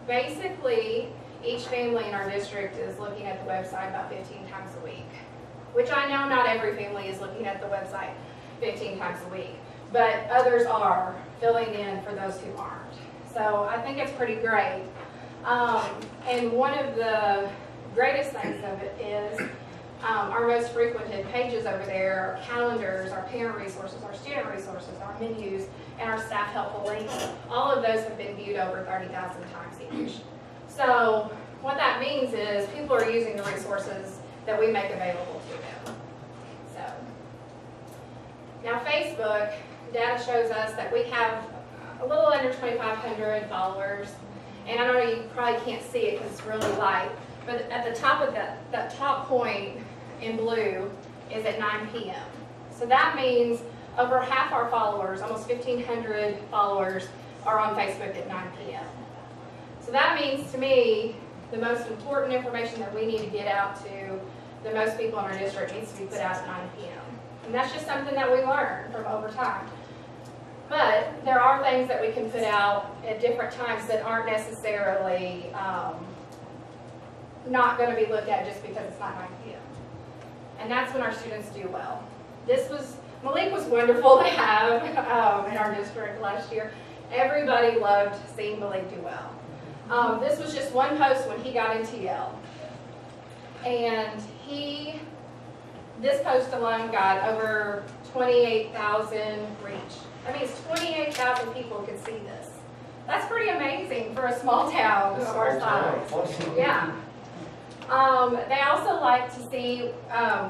basically each family in our district is looking at the website about 15 times a week, which I know not every family is looking at the website 15 times a week, but others are filling in for those who aren't. So I think it's pretty great. And one of the greatest things of it is our most frequented pages over there are calendars, our parent resources, our student resources, our menus, and our staff helpful links. All of those have been viewed over 30,000 times each. So what that means is people are using the resources that we make available to them. So now Facebook data shows us that we have a little under 2,500 followers. And I know you probably can't see it because it's really light, but at the top of that top point in blue is at 9 p.m. So that means over half our followers, almost 1,500 followers, are on Facebook at 9 p.m. So that means to me, the most important information that we need to get out to the most people in our district needs to be put out at 9 p.m. And that's just something that we learn from over time. But there are things that we can put out at different times that aren't necessarily not going to be looked at just because it's not 9 p.m. And that's when our students do well. Malik was wonderful to have in our district last year. Everybody loved seeing Malik do well. This was just one post when he got into Yale. And this post alone got over 28,000 reach. That means 28,000 people could see this. That's pretty amazing for a small town of our size. Yeah. They also like to see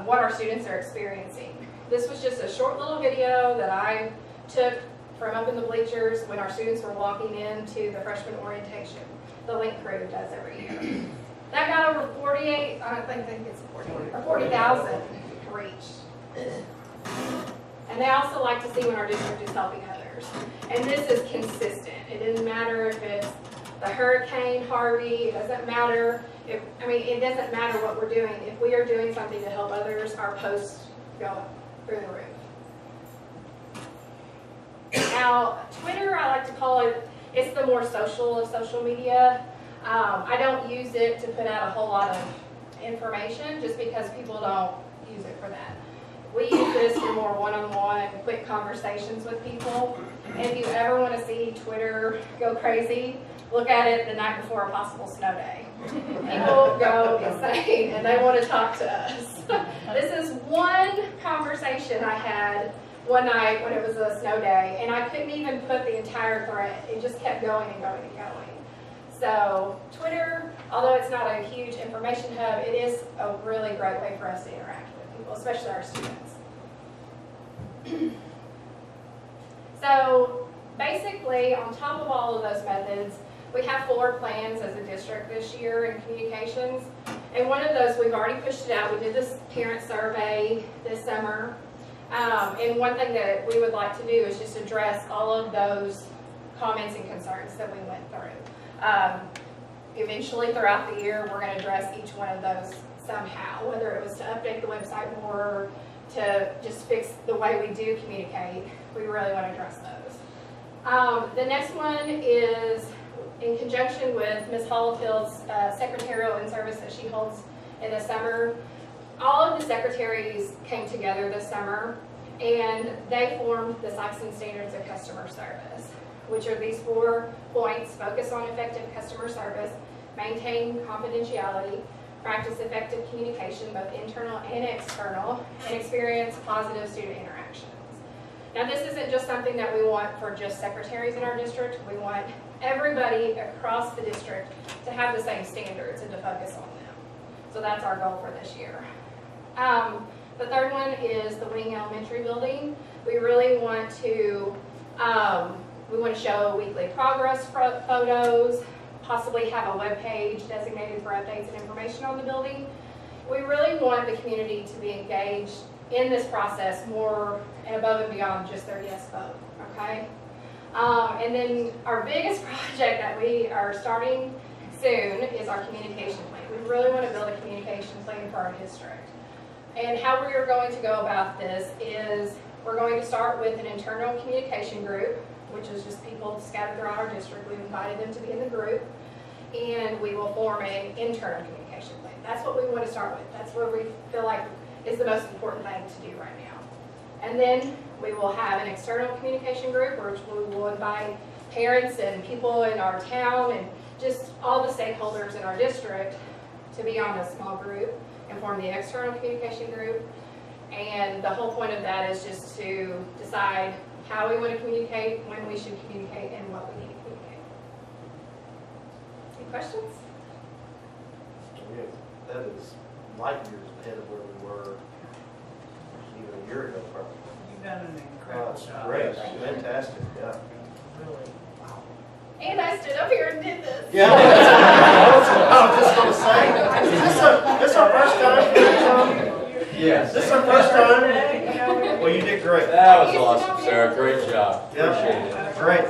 what our students are experiencing. This was just a short little video that I took from up in the bleachers when our students were walking into the freshman orientation. The Link crew does every year. That got over 40,000 reach. And they also like to see when our district is helping others. And this is consistent. It doesn't matter if it's the Hurricane Harvey, it doesn't matter it doesn't matter what we're doing. If we are doing something to help others, our posts go through the roof. Now, Twitter, I like to call it, it's the more social of social media. I don't use it to put out a whole lot of information just because people don't use it for that. We use this for more one-on-one, quick conversations with people. And if you ever want to see Twitter go crazy, look at it the night before a possible snow day. People go insane and they want to talk to us. This is one conversation I had one night when it was a snow day, and I couldn't even put the entire thread. It just kept going and going and going. So Twitter, although it's not a huge information hub, it is a really great way for us to interact with people, especially our students. So basically, on top of all of those methods, we have 4 plans as a district this year in communications. And one of those, we've already pushed it out. We did this parent survey this summer. And one thing that we would like to do is just address all of those comments and concerns that we went through. Eventually, throughout the year, we're going to address each one of those somehow, whether it was to update the website more, to just fix the way we do communicate. We really want to address those. The next one is in conjunction with Ms. Hollifield's secretarial in-service that she holds in the summer. All of the secretaries came together this summer, and they formed the Sikeston Standards of Customer Service, which are these 4 points: focus on effective customer service, maintain confidentiality, practice effective communication, both internal and external, and experience positive student interactions. Now, this isn't just something that we want for just secretaries in our district. We want everybody across the district to have the same standards and to focus on them. So that's our goal for this year. The third one is the Wing Elementary building. We really want to show weekly progress photos, possibly have a web page designated for updates and information on the building. We really want the community to be engaged in this process more and above and beyond just their yes vote, okay? And then our biggest project that we are starting soon is our communication plan. We really want to build a communication plan for our district. And how we are going to go about this is we're going to start with an internal communication group, which is just people scattered throughout our district. We've invited them to be in the group, and we will form an internal communication plan. That's what we want to start with. That's where we feel like is the most important thing to do right now. And then we will have an external communication group, which we will invite parents and people in our town and just all the stakeholders in our district to be on a small group and form the external communication group. And the whole point of that is just to decide how we want to communicate, when we should communicate, and what we need to communicate. Any questions? That is light years ahead of where we were even a year ago, probably. You've done an incredible job. Great, fantastic, yeah. Really. And I stood up here and did this. Yeah. I was just gonna say, is this our first time? Yes. This is our first time? Well, you did great. That was awesome, Sarah. Great job. Appreciate it. Great.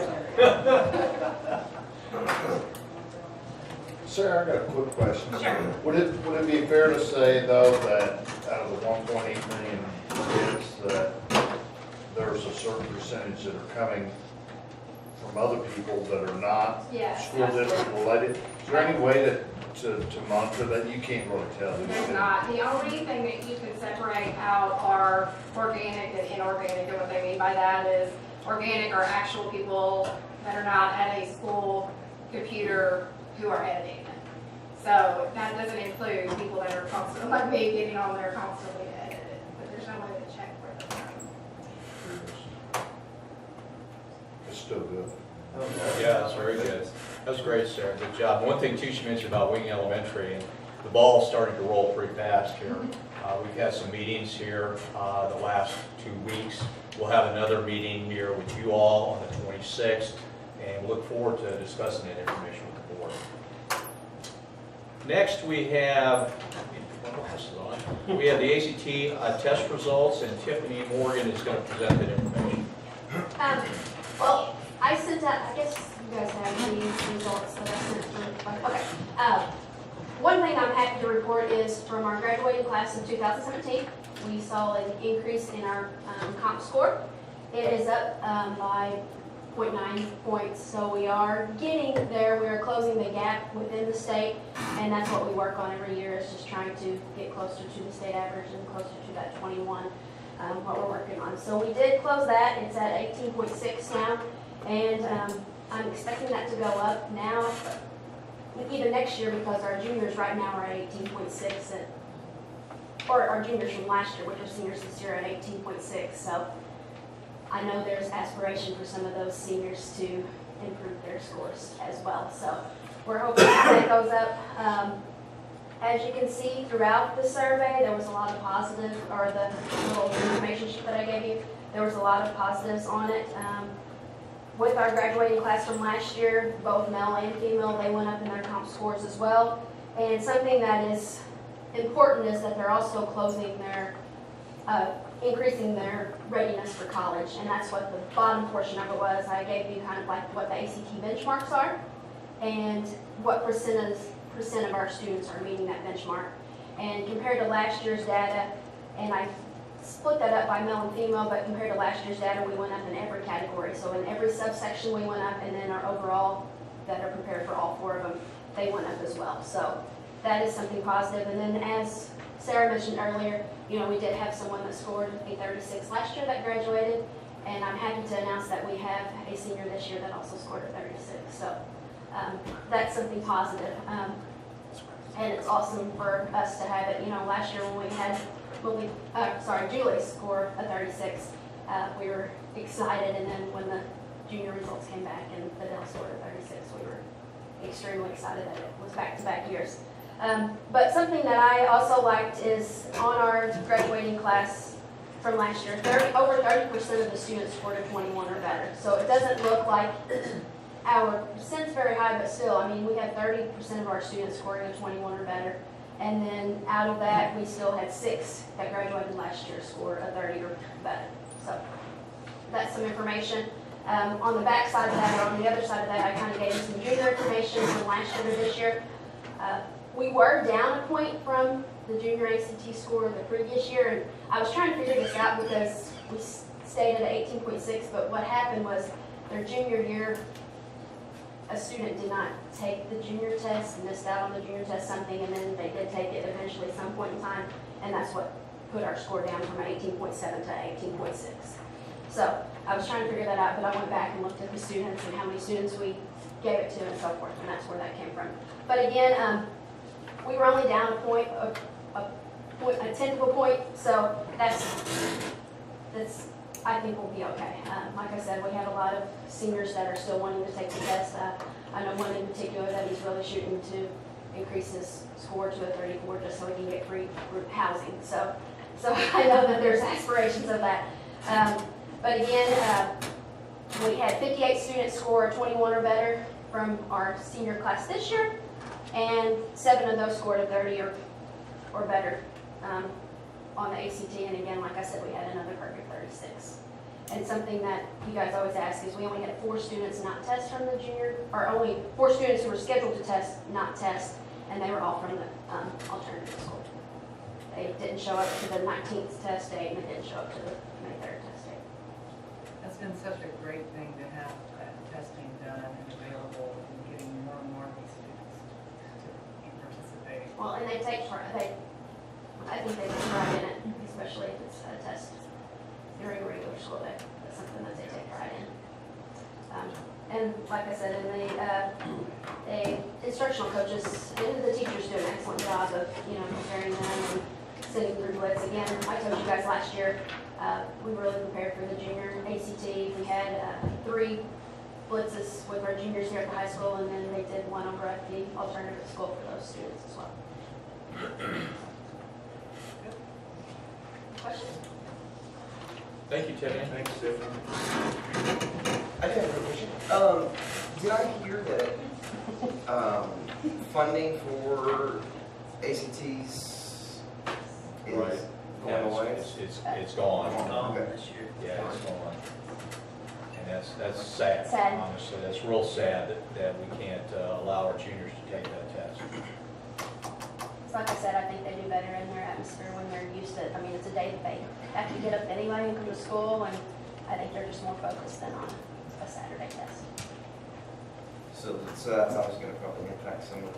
Sarah, I got a quick question. Sure. Would it be fair to say, though, that out of the 1.8 million kids, that there's a certain percentage that are coming from other people that are not Yes. school district related? Is there any way to monitor that? You can't really tell. There's not. The only thing that you can separate out are organic and inorganic, and what they mean by that is organic are actual people that are not at a school computer who are editing it. So that doesn't include people that are constantly, like me, getting on there constantly to edit it, but there's no way to check where they're from. It's still good. Yeah, that's very good. That's great, Sarah. Good job. One thing too, she mentioned about Wing Elementary, and the ball's starting to roll pretty fast here. We've had some meetings here the last 2 weeks. We'll have another meeting here with you all on the 26th, and we look forward to discussing that information with the board. Next, we have, we have the ACT test results, and Tiffany Morgan is going to present that information. Well, I sent out, I guess you guys have these results that I sent through. Okay. One thing I'm happy to report is from our graduating class of 2017, we saw an increase in our comp score. It is up by 0.9 points, so we are getting there. We are closing the gap within the state, and that's what we work on every year, is just trying to get closer to the state average and closer to that 21, what we're working on. So we did close that. It's at 18.6 now, and I'm expecting that to go up now, even next year, because our juniors right now are at 18.6, or our juniors from last year, which are seniors this year, at 18.6. So I know there's aspiration for some of those seniors to improve their scores as well. So we're hoping to take those up. As you can see throughout the survey, there was a lot of positive, or the little information sheet that I gave you, there was a lot of positives on it. With our graduating class from last year, both male and female, they went up in their comp scores as well. And something that is important is that they're also closing their, increasing their readiness for college. And that's what the bottom portion of it was. I gave you kind of like what the ACT benchmarks are and what percent of our students are meeting that benchmark. And compared to last year's data, and I split that up by male and female, but compared to last year's data, we went up in every category. So in every subsection we went up, and then our overall that are prepared for all 4 of them, they went up as well. So that is something positive. And then as Sarah mentioned earlier, you know, we did have someone that scored a 36 last year that graduated, and I'm happy to announce that we have a senior this year that also scored a 36. So that's something positive. And it's awesome for us to have it. You know, last year when Julie scored a 36, we were excited, and then when the junior results came back and Fidel scored a 36, we were extremely excited that it was back-to-back years. But something that I also liked is on our graduating class from last year, over 30% of the students scored a 21 or better. So it doesn't look like our percent's very high, but still, I mean, we had 30% of our students scoring a 21 or better. And then out of that, we still had 6 that graduated last year score a 30 or better. So that's some information. On the back side of that, or on the other side of that, I kind of gave you some junior information from last year to this year. We were down a point from the junior ACT score the previous year, and I was trying to figure this out because we stayed at 18.6, but what happened was their junior year, a student did not take the junior test, missed out on the junior test something, and then they did take it eventually at some point in time, and that's what put our score down from 18.7 to 18.6. So I was trying to figure that out, but I went back and looked at the students and how many students we gave it to and so forth, and that's where that came from. But again, we were only down a tenth of a point, so that's I think we'll be okay. Like I said, we have a lot of seniors that are still wanting to take the test. I know one in particular that he's really shooting to increase his score to a 34 just so he can get free group housing. So I know that there's aspirations of that. But again, we had 58 students score a 21 or better from our senior class this year, and 7 of those scored a 30 or better on the ACT. And again, like I said, we had another perfect 36. And something that you guys always ask is we only had 4 students not test from the junior, or only 4 students who were scheduled to test, not test, and they were all from the alternative school. They didn't show up to the 19th test date, and they didn't show up to the May 3rd test date. That's been such a great thing to have that testing done and available and getting more and more of these students to be participating. Well, and they take part, I think they take pride in it, especially if it's a test during a regular school day. That's something that they take pride in. And like I said, the instructional coaches and the teachers do an excellent job of, you know, preparing them and sending through blitz. Again, I told you guys last year, we were really prepared for the junior ACT. We had 3 blitzes with our juniors here at the high school, and then they did one over at the alternative school for those students as well. Questions? Thank you, Tiffany. Thanks, Tiffany. I did have a question. Did I hear that funding for ACTs is Right. going away? It's gone. Okay. Yeah, it's gone. And that's sad. Sad. Honestly, that's real sad that we can't allow our juniors to take that test. It's like I said, I think they do better in their atmosphere when they're used to, I mean, it's a day that they have to get up anyway and come to school, and I think they're just more focused than on a Saturday test. So that's always going to probably impact some of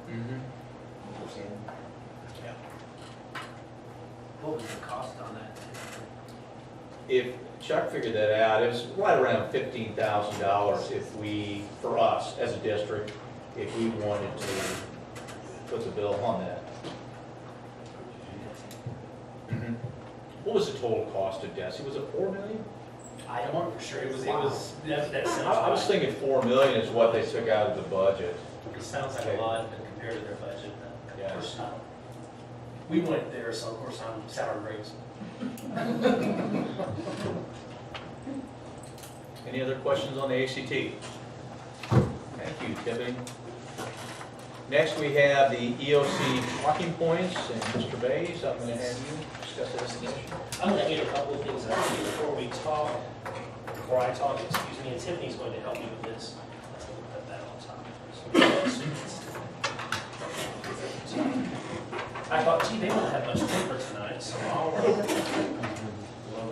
Mm-hmm. what we're seeing. Yeah. What was the cost on that? If Chuck figured that out, it was right around $15,000 if we, for us as a district, if we wanted to put the bill on that. Mm-hmm. What was the total cost of DESI? Was it 4 million? I don't know for sure, it was, that sounds I was right. thinking 4 million is what they took out of the budget. It sounds like a lot compared to their budget. Yeah. Of course, we went there, so of course I'm sour grapes. Any other questions on the ACT? Thank you, Tiffany. Next, we have the EOC talking points, and Mr. Bays, I'm going to have you discuss this again. I'm going to hit a couple of things out here before I talk, excuse me, and Tiffany's going to help me with this. So we'll put that on top. I thought, gee, they don't have much paper tonight, so I'll load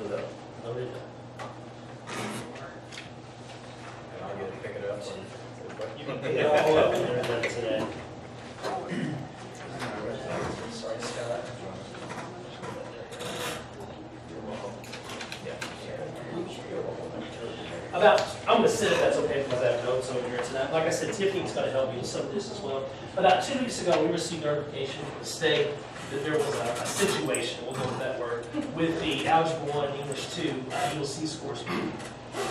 it up. Load it up. And I'll get to pick it up. You can pick it all up when you're done today. Sorry, Scott. I'm going to sit if that's okay because I have notes over here tonight. Like I said, Tiffany's going to help me with some of this as well. About 2 weeks ago, we received notification from the state that there was a situation, we'll go with that word, with the Algebra 1, English 2 ELC scores.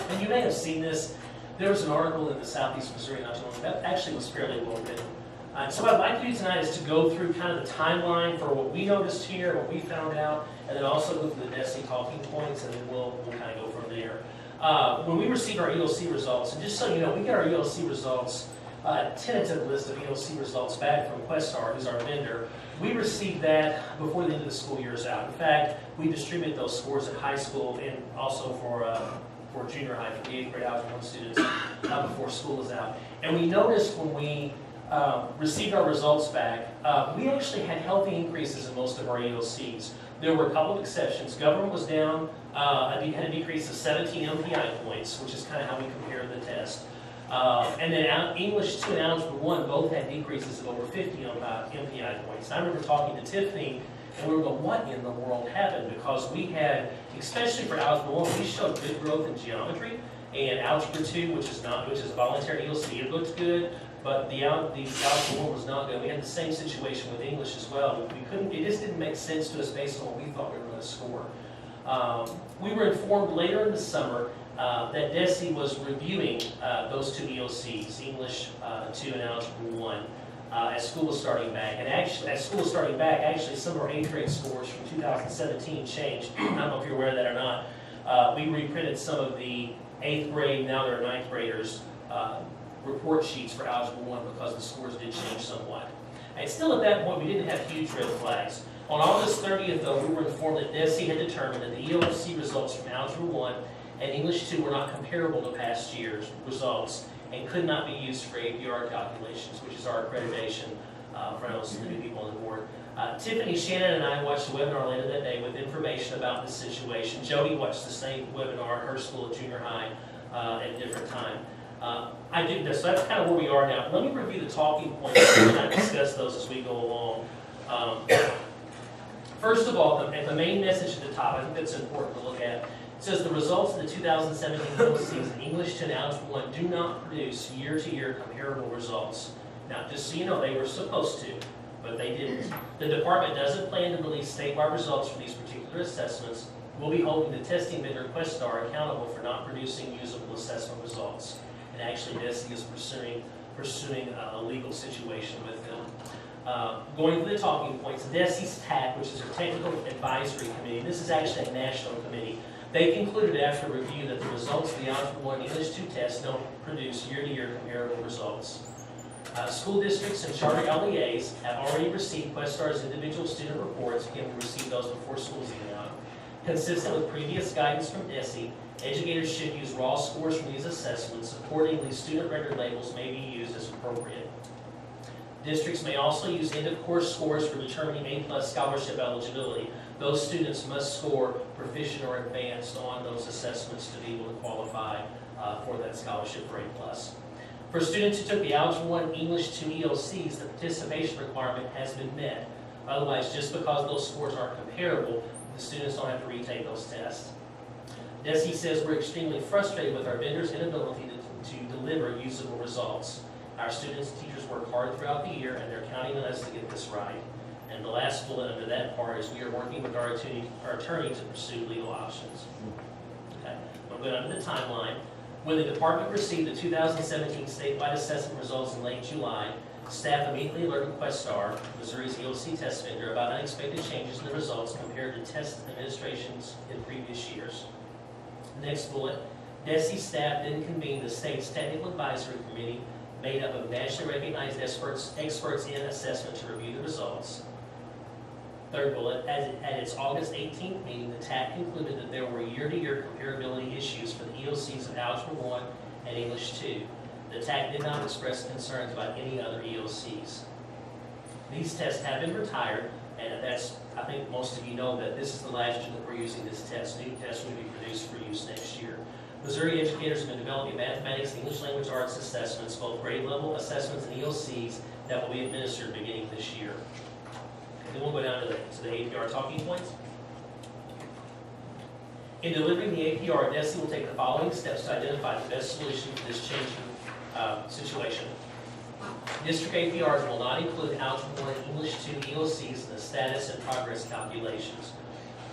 And you may have seen this. There was an article in the Southeast Missouri not too long ago that actually was fairly well written. So what I'd like to do tonight is to go through kind of the timeline for what we noticed here, what we found out, and then also go through the DESI talking points, and then we'll kind of go from there. When we received our ELC results, and just so you know, we get our ELC results, a tentative list of ELC results back from Questar, who's our vendor. We received that before the end of the school year is out. In fact, we distribute those scores at high school and also for junior high, for the 8th grade Algebra 1 students before school is out. And we noticed when we received our results back, we actually had healthy increases in most of our ELCs. There were a couple of exceptions. Government was down, had a decrease of 17 MPI points, which is kind of how we compare the test. And then English 2 and Algebra 1 both had decreases of over 50 MPI points. And I remember talking to Tiffany, and we were going, what in the world happened? Because we had, especially for Algebra 1, we showed good growth in geometry, and Algebra 2, which is a voluntary ELC, it looked good. But the Algebra 1 was not good. We had the same situation with English as well. It just didn't make sense to us based on what we thought we were going to score. We were informed later in the summer that DESI was reviewing those 2 ELCs, English 2 and Algebra 1, as school was starting back. And actually, as school was starting back, actually some of our 8th grade scores from 2017 changed. I don't know if you're aware of that or not. We reprinted some of the 8th grade, now they're 9th graders, report sheets for Algebra 1 because the scores did change somewhat. And still at that point, we didn't have huge red flags. On August 30th, though, we were informed that DESI had determined that the ELC results from Algebra 1 and English 2 were not comparable to past year's results and could not be used for APR calculations, which is our accreditation for those new people on the board. Tiffany, Shannon, and I watched the webinar later that day with information about the situation. Jody watched the same webinar at her school at junior high at a different time. I did this, so that's kind of where we are now. Let me review the talking points and kind of discuss those as we go along. First of all, the main message at the top, I think that's important to look at. It says the results of the 2017 ELCs in English 2 and Algebra 1 do not produce year-to-year comparable results. Now, just so you know, they were supposed to, but they didn't. The department doesn't plan to release statewide results for these particular assessments. We'll be holding the testing vendor Questar accountable for not producing usable assessment results. And actually, DESI is pursuing a legal situation with them. Going to the talking points, DESI's TAC, which is a Technical Advisory Committee, this is actually a national committee. They concluded after review that the results of the Algebra 1 English 2 tests don't produce year-to-year comparable results. School districts and charter LEAs have already received Questar's individual student reports. Again, we received those before school's even out. Consistent with previous guidance from DESI, educators should use raw scores from these assessments. Accordingly, student record labels may be used as appropriate. Districts may also use end-of-course scores for determining A+ scholarship eligibility. Those students must score proficient or advanced on those assessments to be able to qualify for that scholarship for A+. For students who took the Algebra 1 English 2 ELCs, the participation requirement has been met. Otherwise, just because those scores aren't comparable, the students don't have to retake those tests. DESI says we're extremely frustrated with our vendors' inability to deliver usable results. Our students and teachers work hard throughout the year, and they're counting on us to get this right. And the last bullet under that part is we are working with our attorney to pursue legal options. Okay, I'm going under the timeline. When the department received the 2017 statewide assessment results in late July, staff immediately alerted Questar, Missouri's EOC test vendor, about unexpected changes in the results compared to test administrations in previous years. Next bullet, DESE staff then convened the state's technical advisory committee made up of nationally recognized experts in assessment to review the results. Third bullet, at its August 18th meeting, the TAC concluded that there were year-to-year comparability issues for the EOCs of Algebra 1 and English 2. The TAC did not express concerns about any other EOCs. These tests have been retired, and I think most of you know that this is the last year that we're using this test. New tests will be produced for use next year. Missouri educators have been developing mathematics and English language arts assessments, both grade level assessments and EOCs, that will be administered beginning this year. Then we'll go down to the APR talking points. In delivering the APR, DESE will take the following steps to identify the best solution for this changing situation. District APRs will not include Algebra 1 and English 2 EOCs in the status and progress calculations.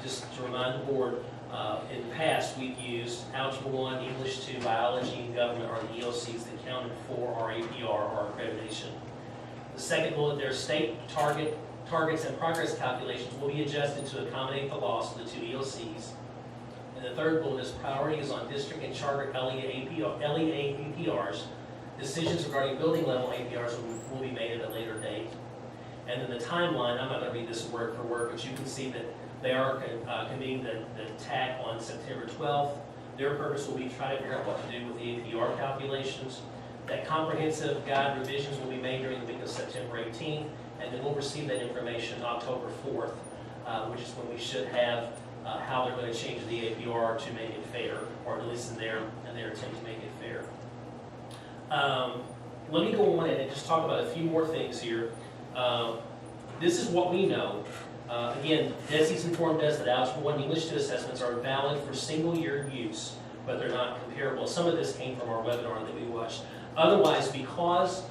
Just to remind the board, in the past we've used Algebra 1, English 2, Biology, and Government are the EOCs that counted for our APR or accreditation. The second bullet, their state targets and progress calculations will be adjusted to accommodate the loss of the two EOCs. And the third bullet is priority is on district and charter LEA APRs. Decisions regarding building level APRs will be made at a later date. And then the timeline, I'm not going to read this word for word, but you can see that they are convening the TAC on September 12th. Their purpose will be to try to figure out what to do with the APR calculations. That comprehensive guide revisions will be made during the week of September 18th. And then we'll receive that information October 4th, which is when we should have how they're going to change the APR to make it fair, or at least in their attempt to make it fair. Let me go on and just talk about a few more things here. This is what we know. Again, DESE's informed us that Algebra 1 English 2 assessments are valid for single-year use, but they're not comparable. Some of this came from our webinar that we watched. Otherwise, because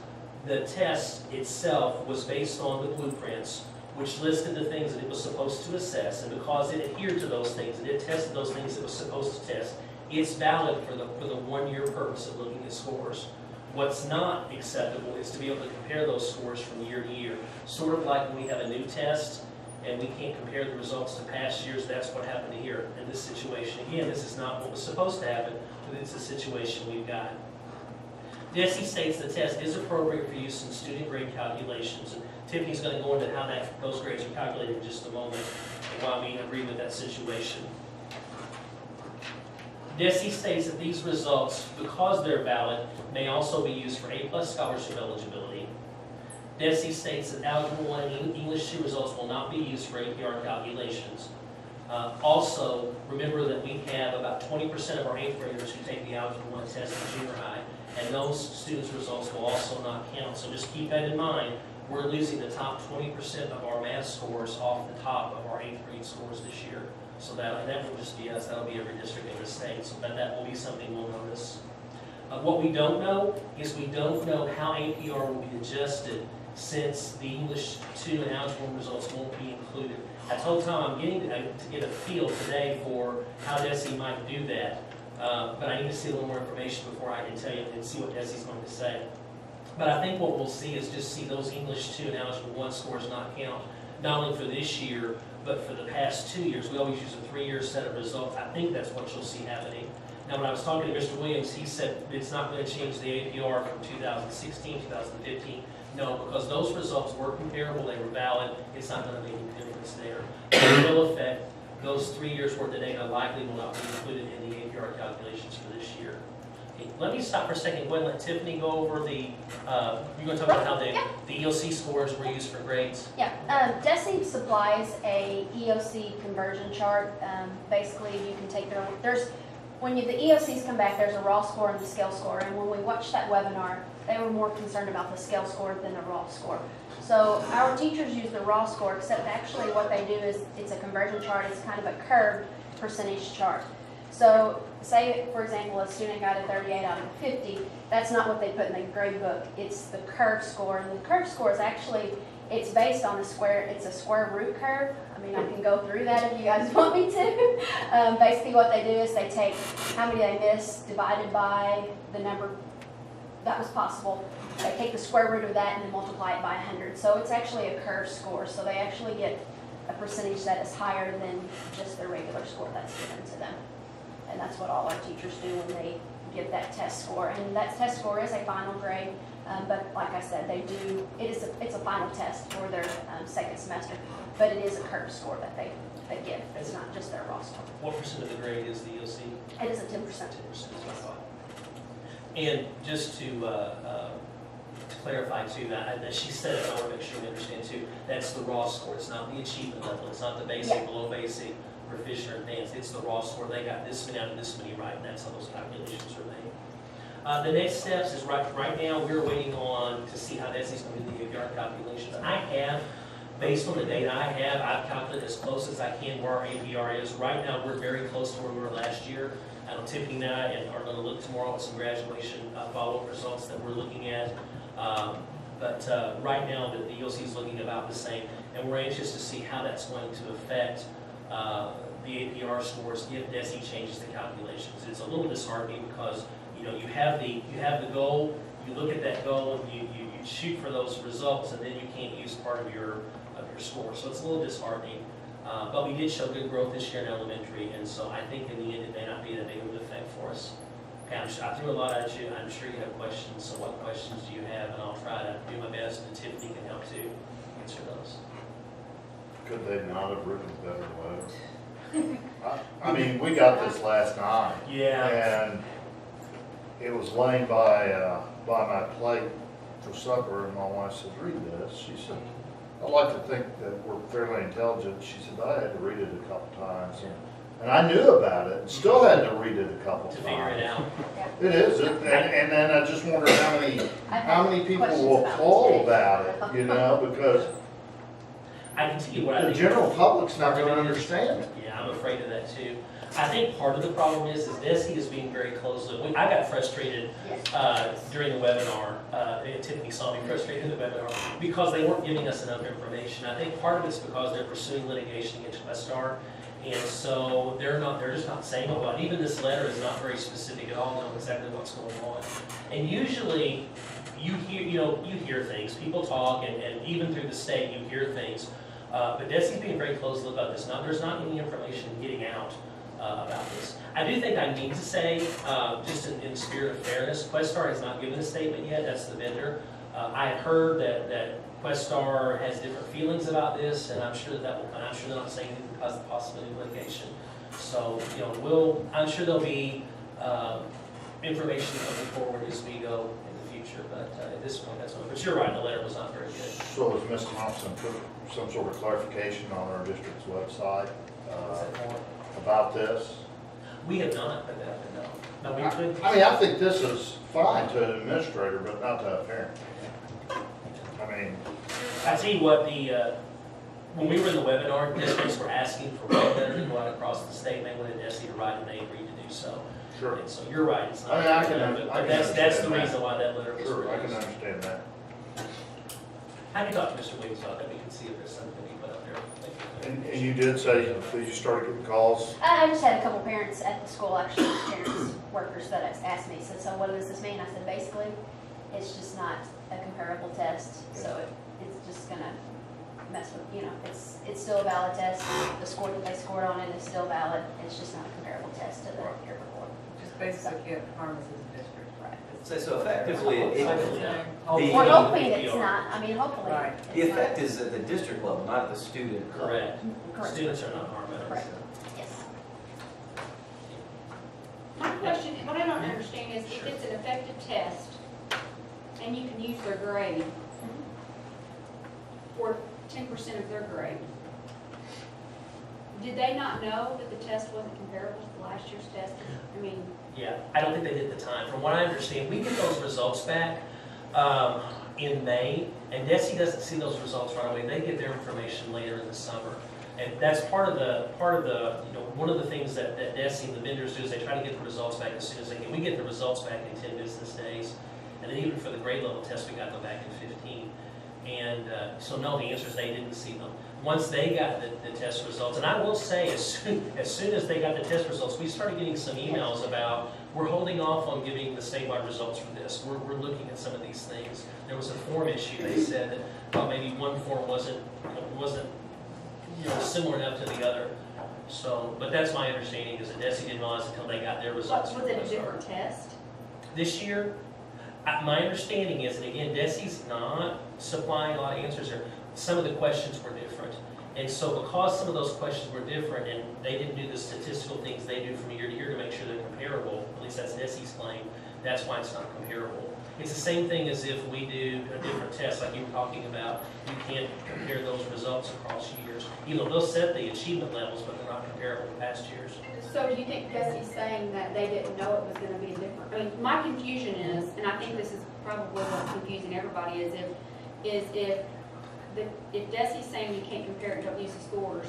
the test itself was based on the blueprints, which listed the things that it was supposed to assess, and because it adhered to those things and it tested those things it was supposed to test, it's valid for the 1 year purpose of looking at scores. What's not acceptable is to be able to compare those scores from year to year. Sort of like when we have a new test and we can't compare the results to past years, that's what happened here in this situation. Again, this is not what was supposed to happen, but it's the situation we've got. DESE states the test is appropriate for use in student grade calculations. And Tiffany's going to go into how those grades are calculated in just a moment and why we agree with that situation. DESE states that these results, because they're valid, may also be used for A+ scholarship eligibility. DESE states that Algebra 1 and English 2 results will not be used for APR calculations. Also, remember that we have about 20% of our 8th graders who take the Algebra 1 test in junior high, and those students' results will also not count. So just keep that in mind. We're losing the top 20% of our math scores off the top of our 8th grade scores this year. So that won't just be us, that'll be every district in the state. So that will be something we'll notice. What we don't know is we don't know how APR will be adjusted since the English 2 and Algebra 1 results won't be included. I told Tom I'm getting to get a feel today for how DESE might do that. But I need to see a little more information before I can tell you and see what DESE's going to say. But I think what we'll see is just see those English 2 and Algebra 1 scores not count, not only for this year, but for the past 2 years. We always use a 3-year set of results. I think that's what you'll see happening. Now, when I was talking to Mr. Williams, he said it's not going to change the APR from 2016, 2015. No, because those results were comparable, they were valid. It's not going to make any difference there. It will affect those 3 years worth of data likely will not be included in the APR calculations for this year. Okay, let me stop for a second. Go ahead and let Tiffany go over the, you're going to talk about how the EOC scores were used for grades. Yeah, DESE supplies a EOC conversion chart. Basically, you can take when the EOCs come back, there's a raw score and the scale score. And when we watched that webinar, they were more concerned about the scale score than the raw score. So our teachers use the raw score, except actually what they do is it's a conversion chart. It's kind of a curved percentage chart. So say, for example, a student got a 38 out of 50, that's not what they put in the grade book. It's the curve score. And the curve score is actually, it's based on it's a square root curve. I mean, I can go through that if you guys want me to. Basically what they do is they take how many they missed divided by the number that was possible. They take the square root of that and then multiply it by 100. So it's actually a curve score. So they actually get a percentage that is higher than just their regular score that's given to them. And that's what all our teachers do when they give that test score. And that test score is a final grade, but like I said, it's a final test for their second semester, but it is a curve score that they give. It's not just their raw score. What percent of the grade is the EOC? It is a 10%. 10% is what I thought. And just to clarify too, that she said it, I want to make sure we understand too, that's the raw score. It's not the achievement level. It's not the basic, below basic, proficient, or advanced. It's the raw score. They got this many out of this many right, and that's how those calculations are made. The next steps is right now we're waiting on to see how DESI's going to do the APR calculations. I have, based on the data I have, I've calculated as close as I can where our APR is. Right now we're very close to where we were last year. I know Tiffany and I are going to look tomorrow at some graduation follow-up results that we're looking at. But right now the EOC is looking about the same, and we're anxious to see how that's going to affect the APR scores if DESI changes the calculations. It's a little disheartening because you have the goal, you look at that goal, you shoot for those results, and then you can't use part of your score. So it's a little disheartening. But we did show good growth this year in elementary, and so I think in the end it may not be that big of an effect for us. Okay, I threw a lot at you. I'm sure you have questions. So what questions do you have? And I'll try to do my best, and Tiffany can help to answer those. Could they not have written a better letter? I mean, we got this last night. Yeah. And it was laying by my plate for supper, and my wife said, "Read this." She said, "I like to think that we're fairly intelligent." She said, "I had to read it a couple times." And I knew about it, and still had to read it a couple times. To figure it out. It is, and then I just wonder how many people will call about it, because I can tell you what I the think. general public's not going to understand it. Yeah, I'm afraid of that too. I think part of the problem is DESI is being very close-lipped. I got frustrated during the webinar. Tiffany saw me frustrated in the webinar because they weren't giving us enough information. I think part of it's because they're pursuing litigation against Westar, and so they're just not saying a lot. Even this letter is not very specific at all on exactly what's going on. And usually, you hear things. People talk, and even through the state, you hear things. But DESI's being very close-lipped about this. There's not any information getting out about this. I do think I need to say, just in the spirit of fairness, Questar has not given a statement yet. That's the vendor. I have heard that Questar has different feelings about this, and I'm sure I'm sure they're not saying anything because of the possibility of litigation. So, I'm sure there'll be information coming forward as we go in the future. But at this point, that's one. But you're right, the letter was not very good. So has Ms. Thompson put some sort of clarification on our district's website about this? We have not put that up, no. No, we could. I mean, I think this is fine to an administrator, but not to a parent. I mean, I tell you what, when we were in the webinar, districts were asking for one letter to go out across the state, and they wanted DESI to write, and they agreed to do so. Sure. And so you're right, it's not. I can That's the reason why that letter was sure, I released. can understand that. I can talk to Mr. Williams about that, we can see if there's something we put up there. And you did say that you started getting calls? I just had a couple parents at the school, actually, parents, workers that asked me, said, "So what does this mean?" I said, basically, it's just not a comparable test, so it's just gonna mess with, it's still a valid test. The score that they scored on it is still valid. It's just not a comparable test to the year before. Just basically it harms the district. Right. So effectively, Well, hopefully it's not, hopefully. Right. the effect is at the district level, not at the student level. Correct. Correct. Students are not harmed. Correct. Yes. My question, what I don't understand is if it's an effective test and you can use their grade for 10% of their grade, did they not know that the test wasn't comparable to last year's test? Yeah, I don't think they did at the time. From what I understand, we get those results back in May, and DESI doesn't see those results right away. They get their information later in the summer. And that's part of the, you know, one of the things that DESI and the vendors do is they try to get the results back as soon as they can. We get the results back in 10 business days. And then even for the grade level test, we got them back in 15. And so no, the answer is they didn't see them. Once they got the test results, and I will say, as soon as they got the test results, we started getting some emails about, we're holding off on giving the statewide results for this. We're looking at some of these things. There was a form issue. They said that maybe one form wasn't you know, similar enough to the other. So, but that's my understanding, is that DESI didn't realize until they got their results. Was it a different test? This year, my understanding is, and again, DESI's not supplying a lot of answers there, some of the questions were different. And so because some of those questions were different and they didn't do the statistical things they do from year to year to make sure they're comparable, at least that's DESI's claim, that's why it's not comparable. It's the same thing as if we do a different test like you were talking about. You can't compare those results across years. You know, they'll set the achievement levels, but they're not comparable to past years. So do you think Desi's saying that they didn't know it was gonna be different? I mean, my confusion is, and I think this is probably what's confusing everybody, is if Desi's saying you can't compare it, don't use the scores,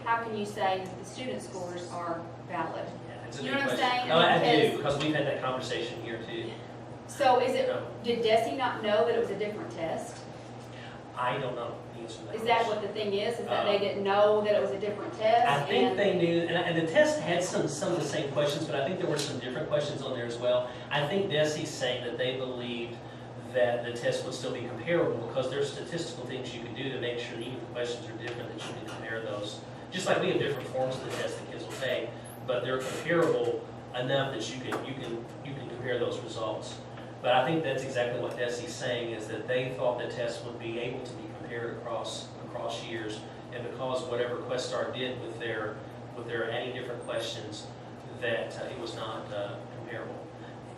how can you say that the student scores are valid? Yeah, You know what I'm saying? No, I do, because we've had that conversation here too. So is it, did Desi not know that it was a different test? I don't know the answer to that. Is that what the thing is that they didn't know that it was a different test? I think they knew, and the test had some of the same questions, but I think there were some different questions on there as well. I think DESI's saying that they believed that the test would still be comparable because there's statistical things you can do to make sure that even if the questions are different, that you can compare those. Just like we have different forms of the test that kids will take, but they're comparable enough that you can compare those results. But I think that's exactly what DESI's saying, is that they thought the test would be able to be compared across years, and because whatever Questar did with their adding different questions, that it was not comparable.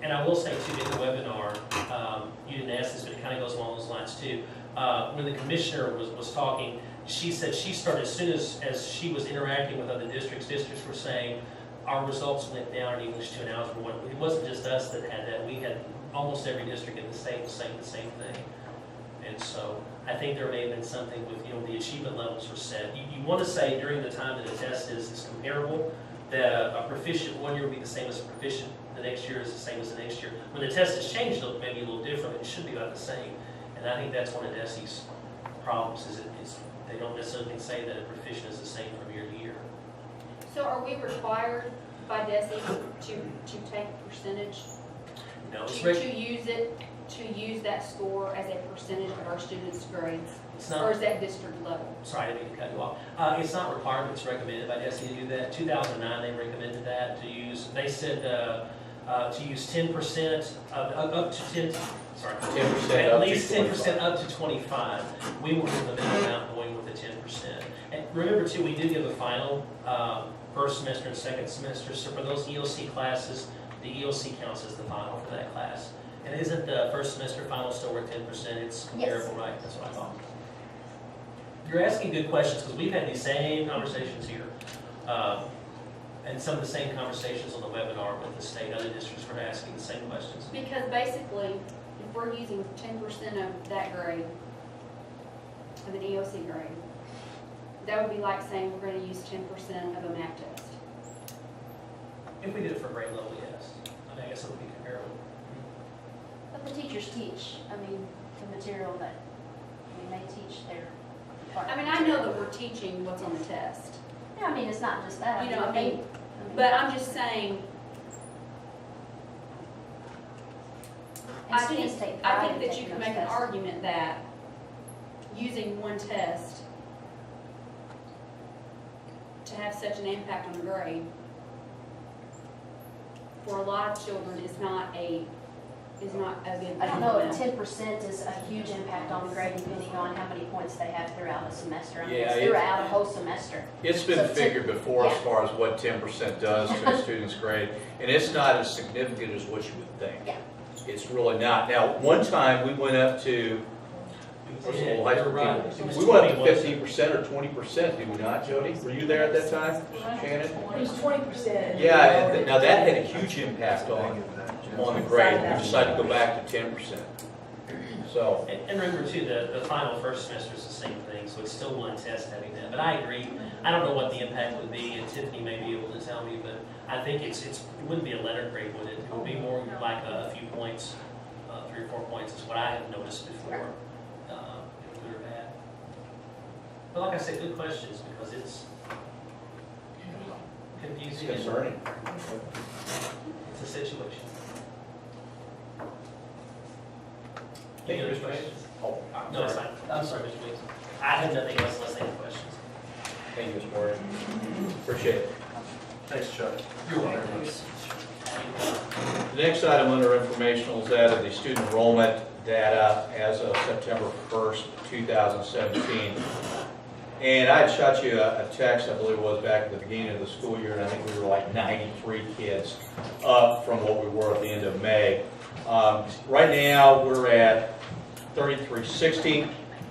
And I will say too, in the webinar, you didn't ask this, but it kind of goes along those lines too. When the commissioner was talking, she said she started, as soon as she was interacting with other districts were saying, our results went down in English 2 and Algebra 1. It wasn't just us that had that. We had almost every district in the state was saying the same thing. And so I think there may have been something with, you know, the achievement levels were set. You want to say during the time that a test is comparable, that a proficient 1 year will be the same as a proficient the next year is the same as the next year. When the test has changed, it'll maybe a little different, but it should be about the same. And I think that's one of DESI's problems, is they don't necessarily say that a proficient is the same from year to year. So are we required by DESI to take percentage? No, it's To use that score as a percentage of our students' grades? It's not. Or is that district level? Sorry, I didn't mean to cut you off. It's not required, but it's recommended by DESI to do that. 2009, they recommended that to use. They said to use 10% up to 10. Sorry, 10% at up least to 10% up to 25. We were in the middle amount going with the 10%. And remember too, we do give a final first semester and second semester. So for those EOC classes, the EOC counts as the final for that class. And isn't the first semester final still worth 10%? It's comparable, Yes. right? That's what I thought. You're asking good questions because we've had these same conversations here. And some of the same conversations on the webinar with the state. Other districts were asking the same questions. Because basically, if we're using 10% of that grade, of an EOC grade, that would be like saying we're going to use 10% of a math test. If we did it for grade level, yes. I mean, I guess it would be comparable. But the teachers teach, I mean, the material that, they teach their part. I mean, I know that we're teaching what's on the test. Yeah, I mean, it's not just that. You know, I mean, but I'm just saying, And I students think take pride in that you taking can those make an tests. argument that using one test to have such an impact on the grade for a lot of children is not a good thing. I don't know if 10% is a huge impact on the grade depending on how many points they have throughout a semester. I mean, Yeah, it's throughout a whole semester. It's been So figured before as yeah. far as what 10% does to a student's grade, and it's not as significant as what you would think. Yeah. It's really not. Now, one time we went up to, first of all, high school Right. people, we went up to 15% or 20%, did we not, Jody? Were you there at that time, Shannon? It was 20%. Yeah, and now that had a huge impact on the grade. We decided to go back to 10%. So, And remember too, the final first semester is the same thing, so it's still one test having that. But I agree, I don't know what the impact would be, and Tiffany may be able to tell me, but I think it wouldn't be a letter grade, would it? It would be more like a few points, 3 or 4 points is what I have noticed before, if good or bad. But like I said, good questions, because it's confusing. it's concerning. It's a situation. Thank you, Any Mr. other Mason. questions? Oh, No, it's fine. I'm sorry, Mr. Williams. I have nothing else unless they have questions. Thank you, Mr. Morgan. Appreciate it. Thanks, Chuck. You're welcome. The next item under informational is that of the student enrollment data as of September 1st, 2017. And I had shot you a text, I believe it was back at the beginning of the school year, and I think we were like 93 kids up from what we were at the end of May. Right now, we're at 3360.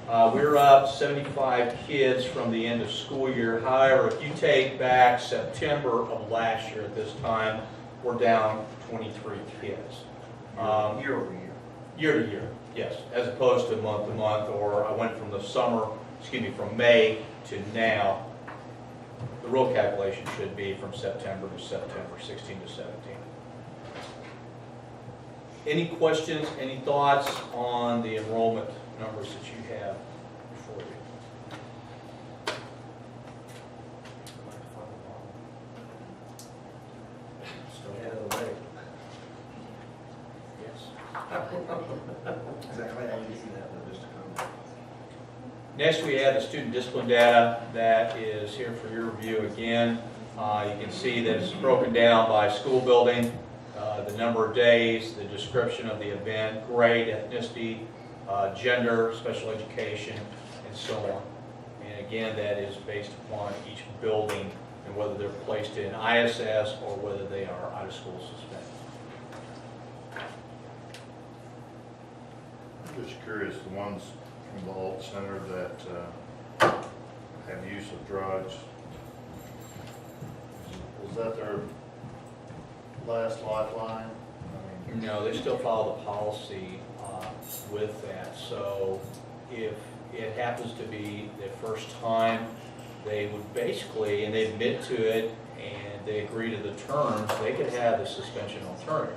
We're up 75 kids from the end of school year. However, if you take back September of last year at this time, we're down 23 kids. Year over year. Year to year, yes, as opposed to month, or I went from from May to now. The real calculation should be from September to September, 16 to 17. Any questions, any thoughts on the enrollment numbers that you have before you? Still ahead of the way. Yes. Exactly, I didn't see that, but just a comment. Next, we have the student discipline data that is here for your review again. You can see that it's broken down by school building, the number of days, the description of the event, grade, ethnicity, gender, special education, and so on. And again, that is based upon each building and whether they're placed in ISS or whether they are out of school suspended. I'm just curious, the ones from the Alt Center that have use of drugs, was that their last lifeline? I mean, No, they still follow the policy with that. So if it happens to be their first time, they would basically, and they admit to it and they agree to the terms, they could have the suspension alternative,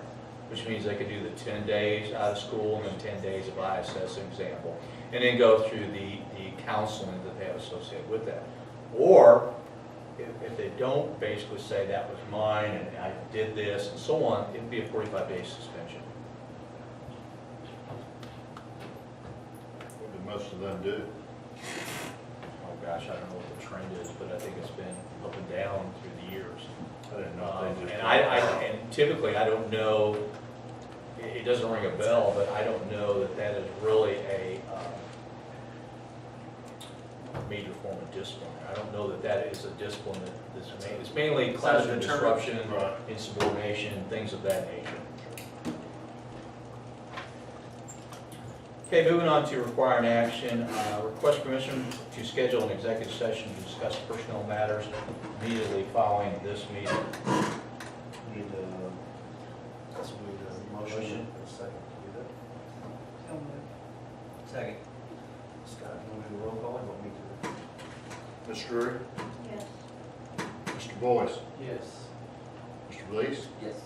which means they could do the 10 days out of school and then 10 days of ISS example, and then go through the counseling that they have associated with that. Or if they don't basically say that was mine and I did this and so on, it'd be a 45-day suspension. what did most of them do? Oh gosh, I don't know what the trend is, but I think it's been up and down through the years. I didn't know if they just. And typically, I don't know, it doesn't ring a bell, but I don't know that that is really a major form of discipline. I don't know that that is a discipline that's made. It's mainly classroom disruption, Right. insubordination, things of that nature. Okay, moving on to required action. Request permission to schedule an executive session to discuss personnel matters immediately following this meeting. Need a motion, a second to do that. So moved. Second. Scott, you want to do a roll call, or want me to? Ms. Drury? Yes. Mr. Boyce? Yes. Mr. Lees? Yes.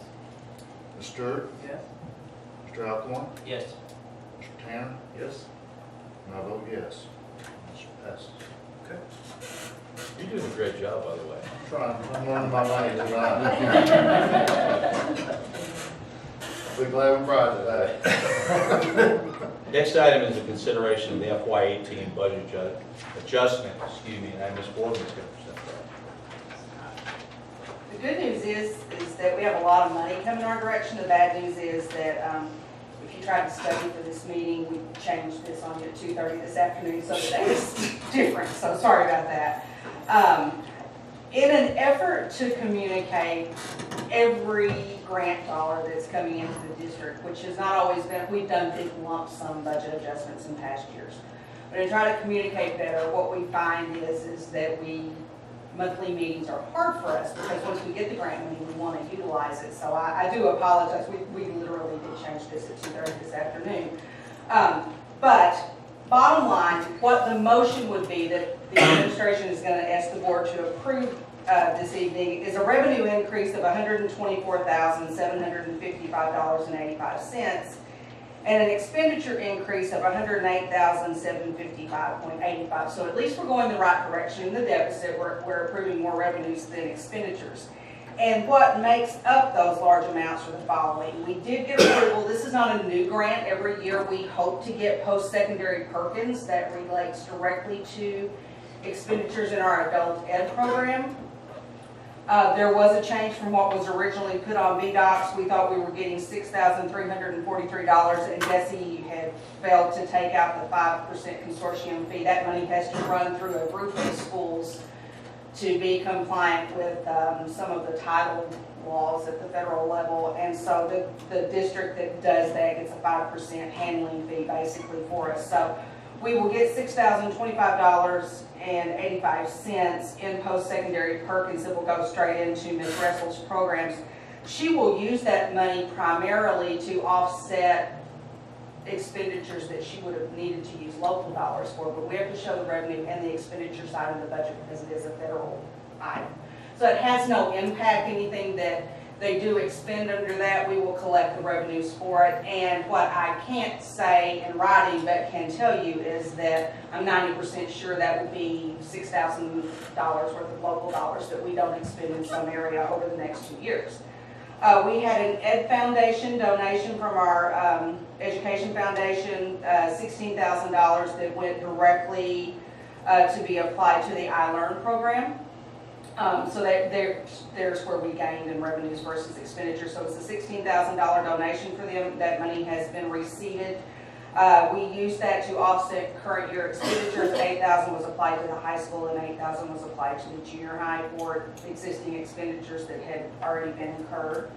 Ms. Stewart? Yes. Mr. Alcorn? Yes. Mr. Tanner? Yes. And I vote yes. Motion passes. Okay. You're doing a great job, by the way. I'm trying, I'm learning my money tonight. Be glad we brought today. Next item is the consideration of the FY18 budget adjustment, and Ms. Boardman's going to present that. The good news is that we have a lot of money coming our direction. The bad news is that if you tried to study for this meeting, we changed this on you at 2:30 this afternoon, so the day is different, so sorry about that. In an effort to communicate every grant dollar that's coming into the district, which has not always been, we've done big lump sum budget adjustments in past years. But in trying to communicate better, what we find is that monthly meetings are hard for us because once we get the grant money, we want to utilize it. So I do apologize. We literally did change this at 2:30 this afternoon. But bottom line, what the motion would be that the administration is going to ask the board to approve this evening is a revenue increase of $124,755.85 and an expenditure increase of $108,755.85. So at least we're going the right direction in the deficit. We're approving more revenues than expenditures. And what makes up those large amounts are the following. We did get approval. This is not a new grant. Every year we hope to get post-secondary Perkins that relates directly to expenditures in our adult ed program. There was a change from what was originally put on BDOCS. We thought we were getting $6,343, and DESE had failed to take out the 5% consortium fee. That money has to run through a group of schools to be compliant with some of the title laws at the federal level. And so the district that does that gets a 5% handling fee basically for us. So we will get $6,025.85 in post-secondary Perkins that will go straight into Ms. Russell's programs. She will use that money primarily to offset expenditures that she would have needed to use local dollars for, but we have to show the revenue and the expenditure side of the budget because it is a federal item. So it has no impact. Anything that they do expend under that, we will collect the revenues for it. And what I can't say in writing but can tell you is that I'm 90% sure that will be $6,000 worth of local dollars that we don't expend in some area over the next 2 years. We had an Ed Foundation donation from our Education Foundation, $16,000 that went directly to be applied to the iLearn program. So there's where we gained in revenues versus expenditure. So it's a $16,000 donation for them. That money has been receipted. We used that to offset current year expenditures. $8,000 was applied to the high school and $8,000 was applied to the junior high for existing expenditures that had already been incurred.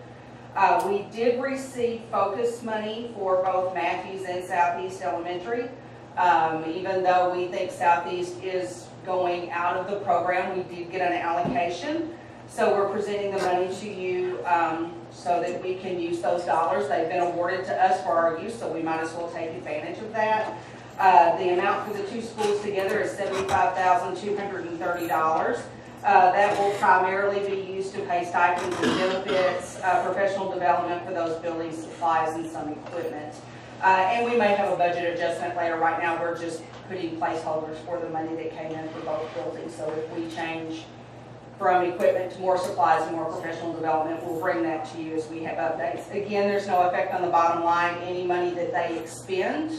We did receive focus money for both Matthews and Southeast Elementary. Even though we think Southeast is going out of the program, we did get an allocation. So we're presenting the money to you so that we can use those dollars. They've been awarded to us for our use, so we might as well take advantage of that. The amount for the two schools together is $75,230. That will primarily be used to pay stipends and benefits, professional development for those building supplies and some equipment. And we may have a budget adjustment later. Right now, we're just putting placeholders for the money that came in for both buildings. So if we change from equipment to more supplies and more professional development, we'll bring that to you as we have updates. Again, there's no effect on the bottom line. Any money that they expend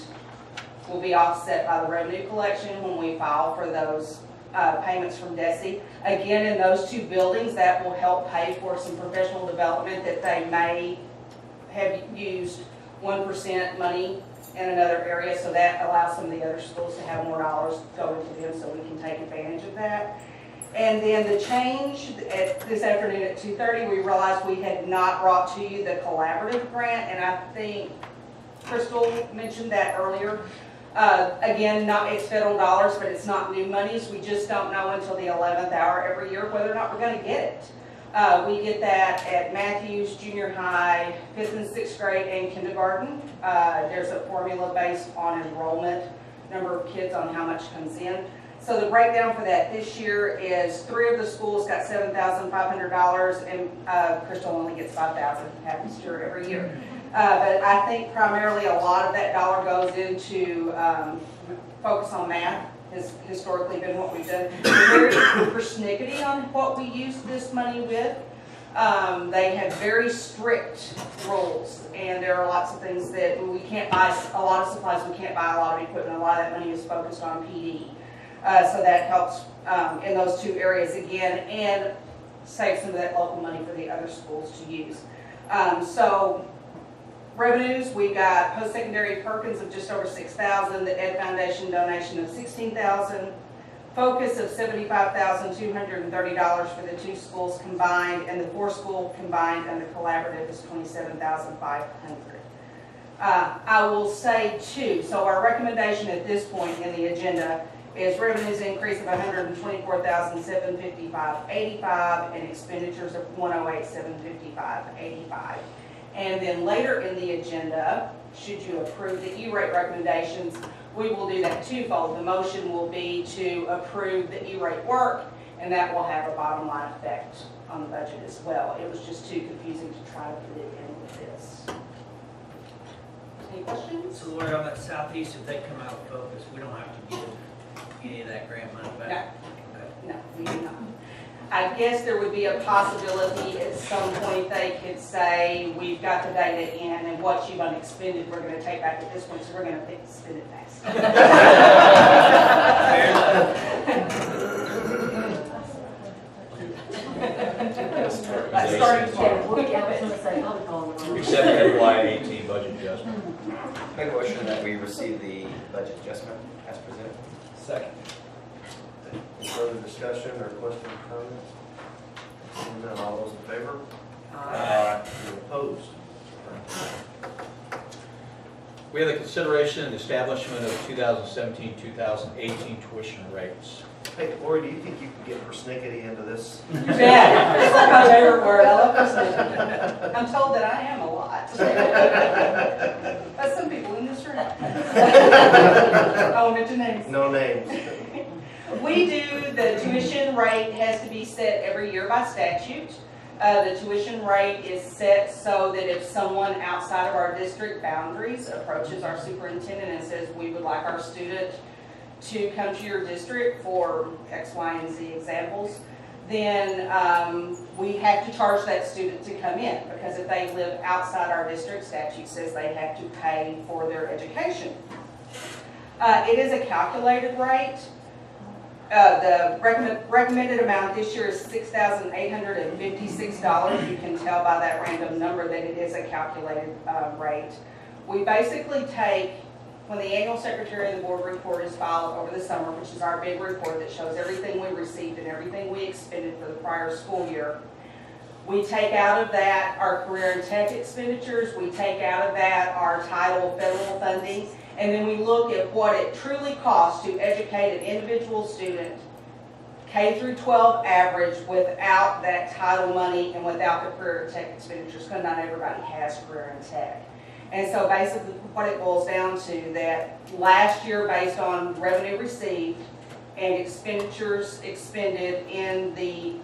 will be offset by the revenue collection when we file for those payments from DESE. Again, in those two buildings, that will help pay for some professional development that they may have used 1% money in another area, so that allows some of the other schools to have more dollars go into them, so we can take advantage of that. And then the change this afternoon at 2:30, we realized we had not brought to you the collaborative grant, and I think Crystal mentioned that earlier. Again, it's federal dollars, but it's not new monies. We just don't know until the 11th hour every year whether or not we're going to get it. We get that at Matthews, junior high, 5th and 6th grade, and kindergarten. There's a formula based on enrollment, number of kids on how much comes in. So the breakdown for that this year is 3 of the schools got $7,500, and Crystal only gets $5,000. Happens to her every year. But I think primarily a lot of that dollar goes into focus on math. Has historically been what we've done. We're very persnickety on what we use this money with. They have very strict rules, and there are lots of things that we can't buy, a lot of supplies, we can't buy a lot of equipment. A lot of that money is focused on PD. So that helps in those two areas again, and save some of that local money for the other schools to use. So revenues, we got post-secondary Perkins of just over $6,000, the Ed Foundation donation of $16,000, focus of $75,230 for the two schools combined, and the 4-school combined and the collaborative is $27,500. I will say too, so our recommendation at this point in the agenda is revenues increase of $124,755.85 and expenditures of $108,755.85. And then later in the agenda, should you approve the E-rate recommendations, we will do that twofold. The motion will be to approve the E-rate work, and that will have a bottom line effect on the budget as well. It was just too confusing to try to put it in with this. Any questions? So Lori, on that southeast, if they come out of focus, we don't have to give any of that grant money back? No, we do not. I guess there would be a possibility at some point they could say, we've got the data in and what you've unexpended, we're gonna take back at this point, so we're gonna spend it fast. That started tomorrow. Except the FY18 budget adjustment. Make a motion that we receive the budget adjustment as presented. Second. Any further discussion or questions or comments? Seeing none, all those in favor? Aye. Any opposed? We have the consideration and establishment of 2017-2018 tuition rates. Hey, Lori, do you think you can get persnickety into this? Yeah, it's like my favorite word. I love persnickety. I'm told that I am a lot. That's some people in this room. I won't mention names. No names. We do, the tuition rate has to be set every year by statute. The tuition rate is set so that if someone outside of our district boundaries approaches our superintendent and says, we would like our student to come to your district for X, Y, and Z examples, then we have to charge that student to come in, because if they live outside our district, statute says they have to pay for their education. It is a calculated rate. The recommended amount this year is $6,856. You can tell by that random number that it is a calculated rate. We basically take, when the annual secretary of the board report is filed over the summer, which is our big report that shows everything we received and everything we expended for the prior school year, we take out of that our career and tech expenditures, we take out of that our title federal funding, and then we look at what it truly costs to educate an individual student, K through 12 average, without that title money and without the career and tech expenditures, because not everybody has career and tech. And so basically what it boils down to, that last year, based on revenue received and expenditures expended in the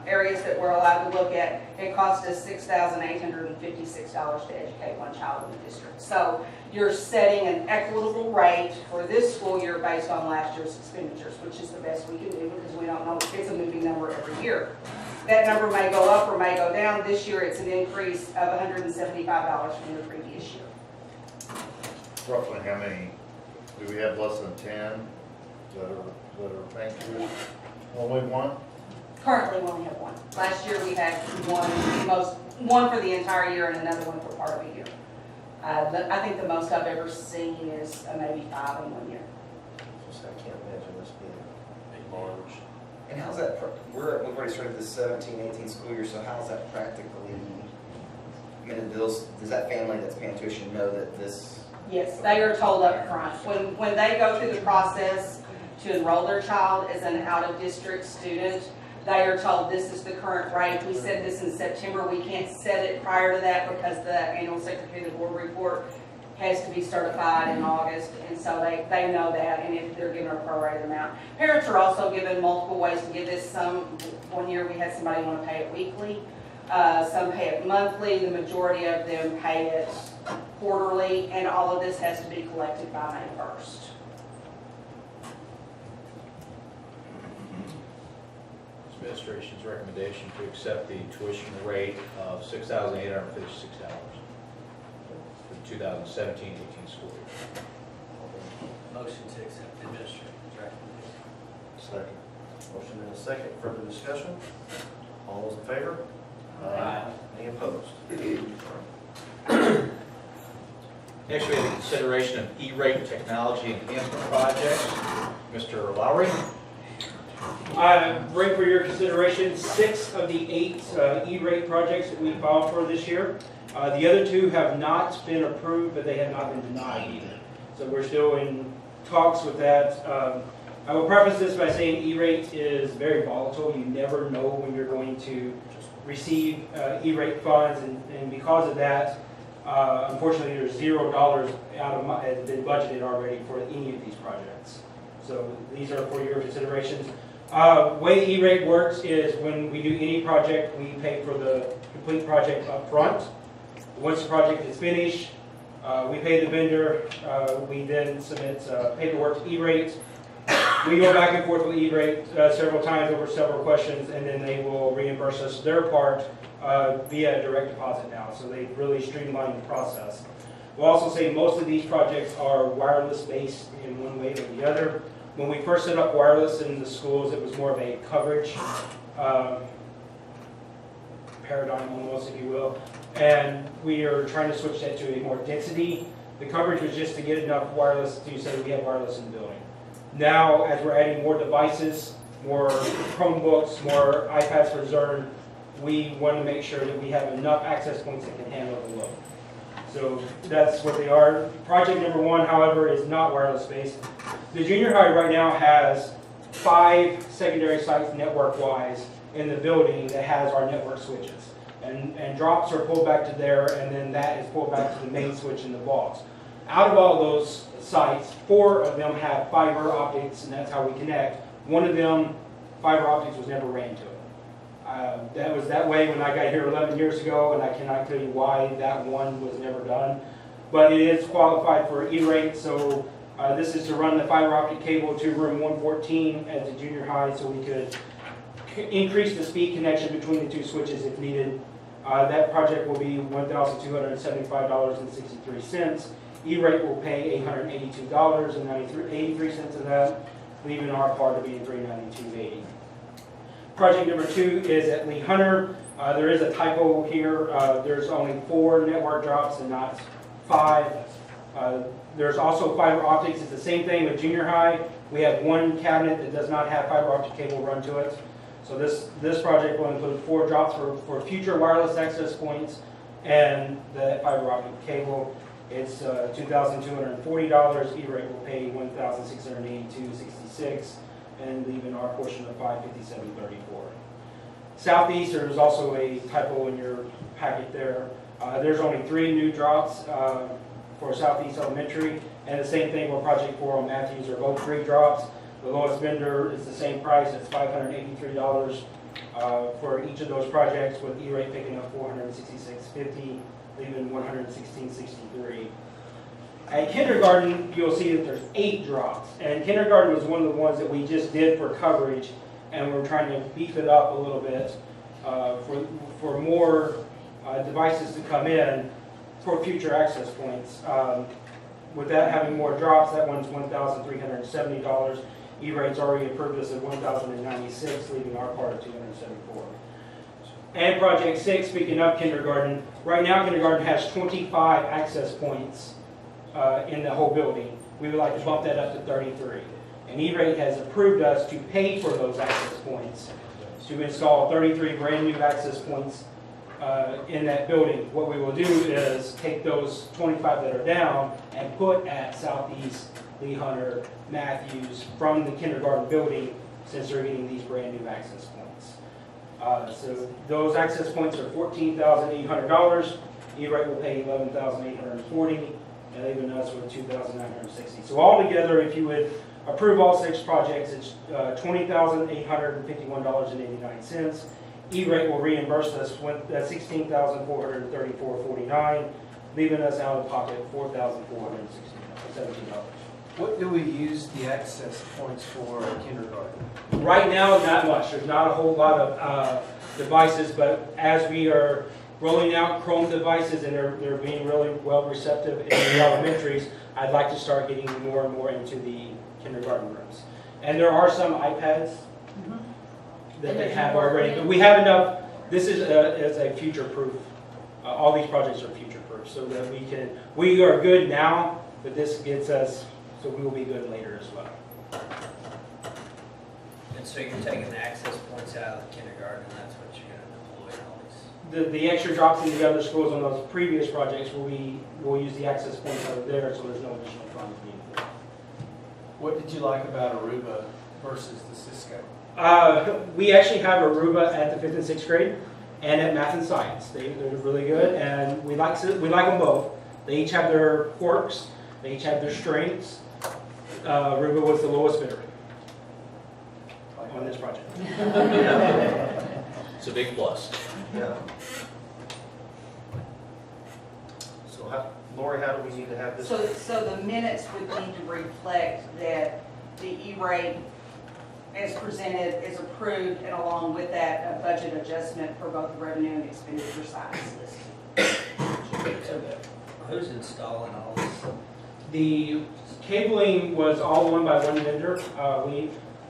areas that we're allowed to look at, it cost us $6,856 to educate one child in the district. So you're setting an equitable rate for this school year based on last year's expenditures, which is the best we can do, because we don't know, it's a moving number every year. That number may go up or may go down. This year it's an increase of $175 from the previous year. Roughly how many, do we have less than 10 that are paying tuition? Only one? Currently we only have one. Last year we had one for the entire year and another one for part of a year. I think the most I've ever seen is maybe 5 in 1 year. I can't imagine this being large. And how's that, we've already started the 17-18 school year, so how's that practically, I mean, does that family that's paying tuition know that this? Yes, they are told up front. When they go through the process to enroll their child as an out-of-district student, they are told this is the current rate. We said this in September. We can't set it prior to that because the annual secretary of the board report has to be certified in August, and so they know that, and if they're given a prorated amount. Parents are also given multiple ways to give this. One year we had somebody want to pay it weekly, some pay it monthly, the majority of them pay it quarterly, and all of this has to be collected by May 1st. Administration's recommendation to accept the tuition rate of $6,856 for the 2017-18 school year. Motion to accept the administration's recommendation. Second. Motion and a second. Further discussion? All those in favor? Aye. Any opposed? Next, we have the consideration of E-rate technology enhancement projects. Mr. Lowry. I bring for your consideration 6 of the 8 E-rate projects that we filed for this year. The other 2 have not been approved, but they have not been denied either. So we're still in talks with that. I will preface this by saying E-rate is very volatile. You never know when you're going to receive E-rate funds, and because of that, Unfortunately, there's $0 has been budgeted already for any of these projects. So these are for your considerations. Way E-rate works is when we do any project, we pay for the complete project up front. Once the project is finished, we pay the vendor. We then submit paperwork to E-rate. We go back and forth with E-rate several times over several questions, and then they will reimburse us their part via direct deposit now. So they've really streamlined the process. We'll also say most of these projects are wireless based in one way or the other. When we first set up wireless in the schools, it was more of a coverage paradigm almost, if you will. And we are trying to switch that to a more density. The coverage was just to get enough wireless to say we have wireless in the building. Now, as we're adding more devices, more Chromebooks, more iPads for Zern, we want to make sure that we have enough access points that can handle the load. So that's what they are. Project number 1, however, is not wireless based. The junior high right now has 5 secondary sites network-wise in the building that has our network switches. And drops are pulled back to there, and then that is pulled back to the main switch in the box. Out of all those sites, 4 of them have fiber optics, and that's how we connect. One of them, fiber optics was never ran to it. That was that way when I got here 11 years ago, and I cannot tell you why that one was never done. But it is qualified for E-rate, so this is to run the fiber optic cable to room 114 at the junior high, so we could increase the speed connection between the 2 switches if needed. That project will be $1,275.63. E-rate will pay $882.83 of that, leaving our part to be $392.80. Project number 2 is at Lee Hunter. There is a typo here. There's only 4 network drops and not 5. There's also fiber optics. It's the same thing with junior high. We have 1 cabinet that does not have fiber optic cable run to it. So this project will include 4 drops for future wireless access points and the fiber optic cable. It's $2,240. E-rate will pay $1,682.66, and leaving our portion of $557.34. Southeast, there's also a typo in your packet there. There's only 3 new drops for Southeast Elementary, and the same thing with Project 4 on Matthews. Are both 3 drops. The lowest vendor is the same price. It's $583 for each of those projects, with E-rate picking up $466.50, leaving $116.63. At kindergarten, you'll see that there's 8 drops, and kindergarten was one of the ones that we just did for coverage, and we're trying to beef it up a little bit for more devices to come in for future access points. With that having more drops, that one's $1,370. E-rate's already approved us at $1,096, leaving our part at $274. And Project 6, speaking of kindergarten, right now kindergarten has 25 access points in the whole building. We would like to bump that up to 33. And E-rate has approved us to pay for those access points, to install 33 brand new access points in that building. What we will do is take those 25 that are down and put at Southeast, Lee Hunter, Matthews from the kindergarten building, since they're getting these brand new access points. So those access points are $14,800. E-rate will pay $11,840, and leaving us with $2,960. So altogether, if you would approve all 6 projects, it's $20,851.89. E-rate will reimburse us with $16,434.49, leaving us out of pocket $4,417. What do we use the access points for at kindergarten? Right now, not much. There's not a whole lot of devices, but as we are rolling out Chrome devices and they're being really well receptive in the elementaries, I'd like to start getting more and more into the kindergarten rooms. And there are some iPads that they have already, but we have enough. This is a future-proof. All these projects are future-proof, so that we are good now, but this gets us, so we will be good later as well. And so you're taking the access points out of the kindergarten, and that's what you're going to deploy in all these? The extra drops in the other schools on those previous projects, we'll use the access points out of there, so there's no additional funds needed for it. What did you like about Aruba versus the Cisco? We actually have Aruba at the 5th and 6th grade. and at math and science. They're really good, and we like them both. They each have their quirks, they each have their strengths. Ruba was the lowest bidder on this project. It's a big plus. Yeah. So Lori, how do we need to have this? So the minutes would need to reflect that the E-rate as presented is approved, and along with that, a budget adjustment for both the revenue and expenditure sides listed. Who's installing all this? The cabling was all won by one vendor.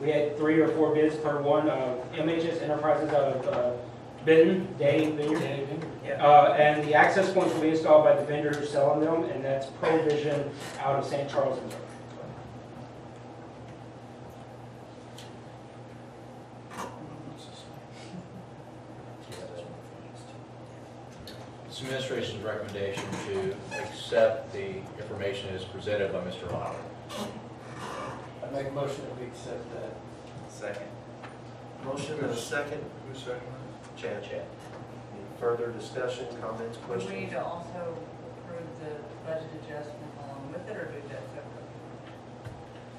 We had 3 or 4 bids per one. MHS Enterprises out of Benton, Danny Vineyard. And the access points will be installed by the vendor who's selling them, and that's Provision out of St. Charles, Missouri. It's administration's recommendation to accept the information as presented by Mr. Lowry. I make a motion that we accept that. Second. Motion and a second. Who's second? Chad. Any further discussion, comments, Do questions? we need to also approve the budget adjustment along with it, or do that separately?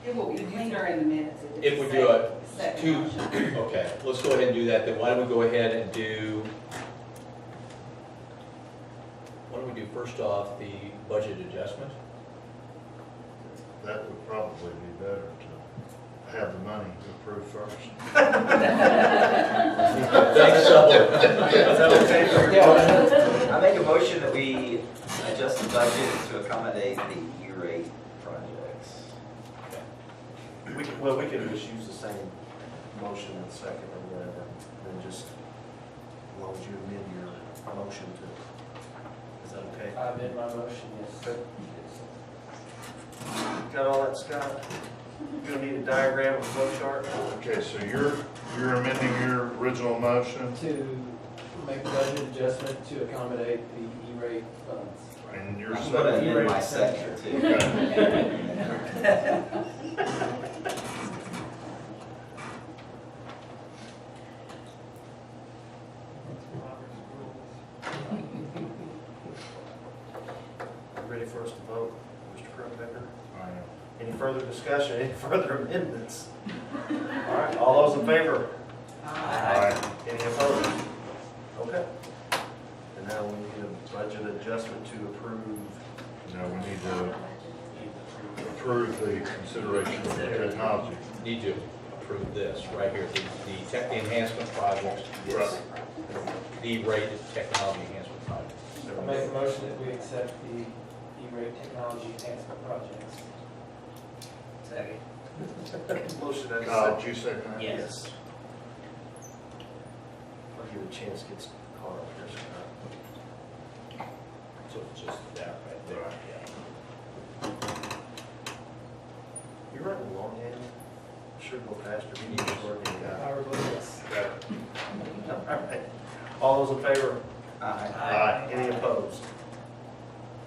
It will be cleaner in the minutes. If we do it Second two, motion. okay, let's go ahead and do that then. Why don't we go ahead and do, first off the budget adjustment? That would probably be better to have the money approved first. Thanks, so. Is that okay for you? I make a motion that we adjust the budget to accommodate the E-rate projects. We could just use the same motion and second or whatever, and just, as long as you amend your motion to, is that okay? I amend my motion, yes. Okay. Got all that, Scott? You're gonna need a diagram of flow chart? Okay, so you're amending your original motion, To make budget adjustment to accommodate the E-rate funds. and you're I'm gonna second. amend my second too. Ready for us to vote, Mr. Crumbaker? I am. Any further discussion, any further amendments? All right, all those in favor? Aye. Any opposed? Okay. And now we need a budget adjustment to approve. Now we need to approve the consideration of the technology. Need to approve this right here, the tech enhancement project, Yes. the rated technology enhancement project. I make a motion that we accept the E-rate technology enhancement projects. Second. Motion and a Kyle, second. did you second that? Yes. I'll give you a chance to get caught up here, Scott. So it's just that right there. You're running longhand. Should go faster. You need to work it out. Howard Lewis. All right. All those in favor? Aye. Any opposed?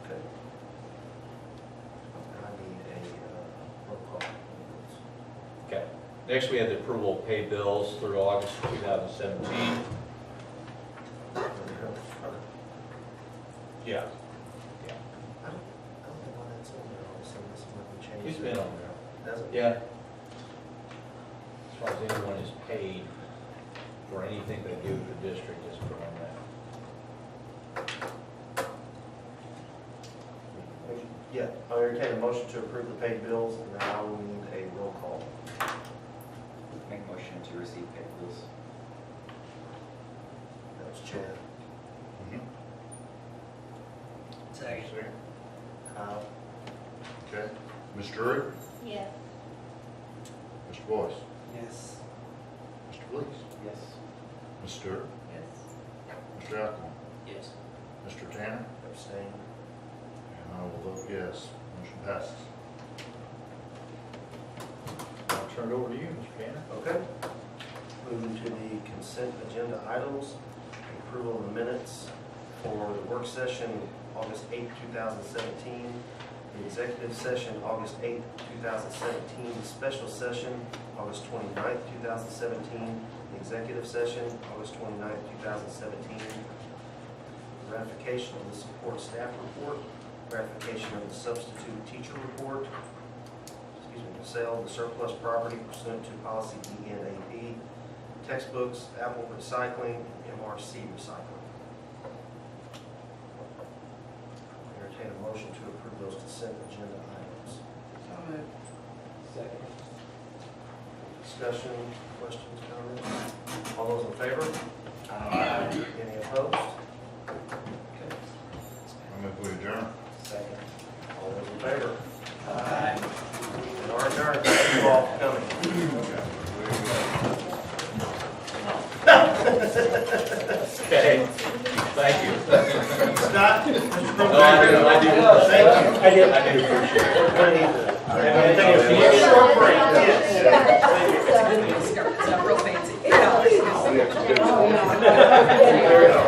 Okay. I need a roll call. Okay. Next, we have the approval of pay bills through August 2017. Yeah. I don't know why that's on there. All of a sudden, this might be changed. It's been on there. Has it? Yeah. As far as anyone is paid for anything they do for the district, is put on that. Yeah, I entertain a motion to approve the paid bills, and now we need a roll call. Make a motion to receive pay bills. That was Chad. Second. Second. Kyle. Okay. Ms. Drury? Yes. Mr. Boyce? Yes. Mr. Blees? Yes. Ms. Stewart? Yes. Mr. Alcorn? Yes. Mr. Tanner? Abstain. And I will vote yes. Motion passes. I'll turn it over to you, Mr. Tanner. Okay. Moving to the consent agenda items, approval of the minutes for the work session August 8, 2017, The executive session, August 8th, 2017. The special session, August 29th, 2017. The executive session, August 29th, 2017. Ratification of the support staff report. Ratification of the substitute teacher report. The sale of the surplus property pursuant to policy ENAP. Textbooks, Apple Recycling, and MRC Recycling. Entertain a motion to approve those consent agenda items. So moved. Second. Discussion, questions, comments? All those in favor? Aye. Any opposed? Okay. I'm going to adjourn. Second. All those in favor? Aye. We are adjourned. Thank you all for coming. Okay, thank you. Scott? No, I do appreciate it. Short break, yes. Real fancy. There we go.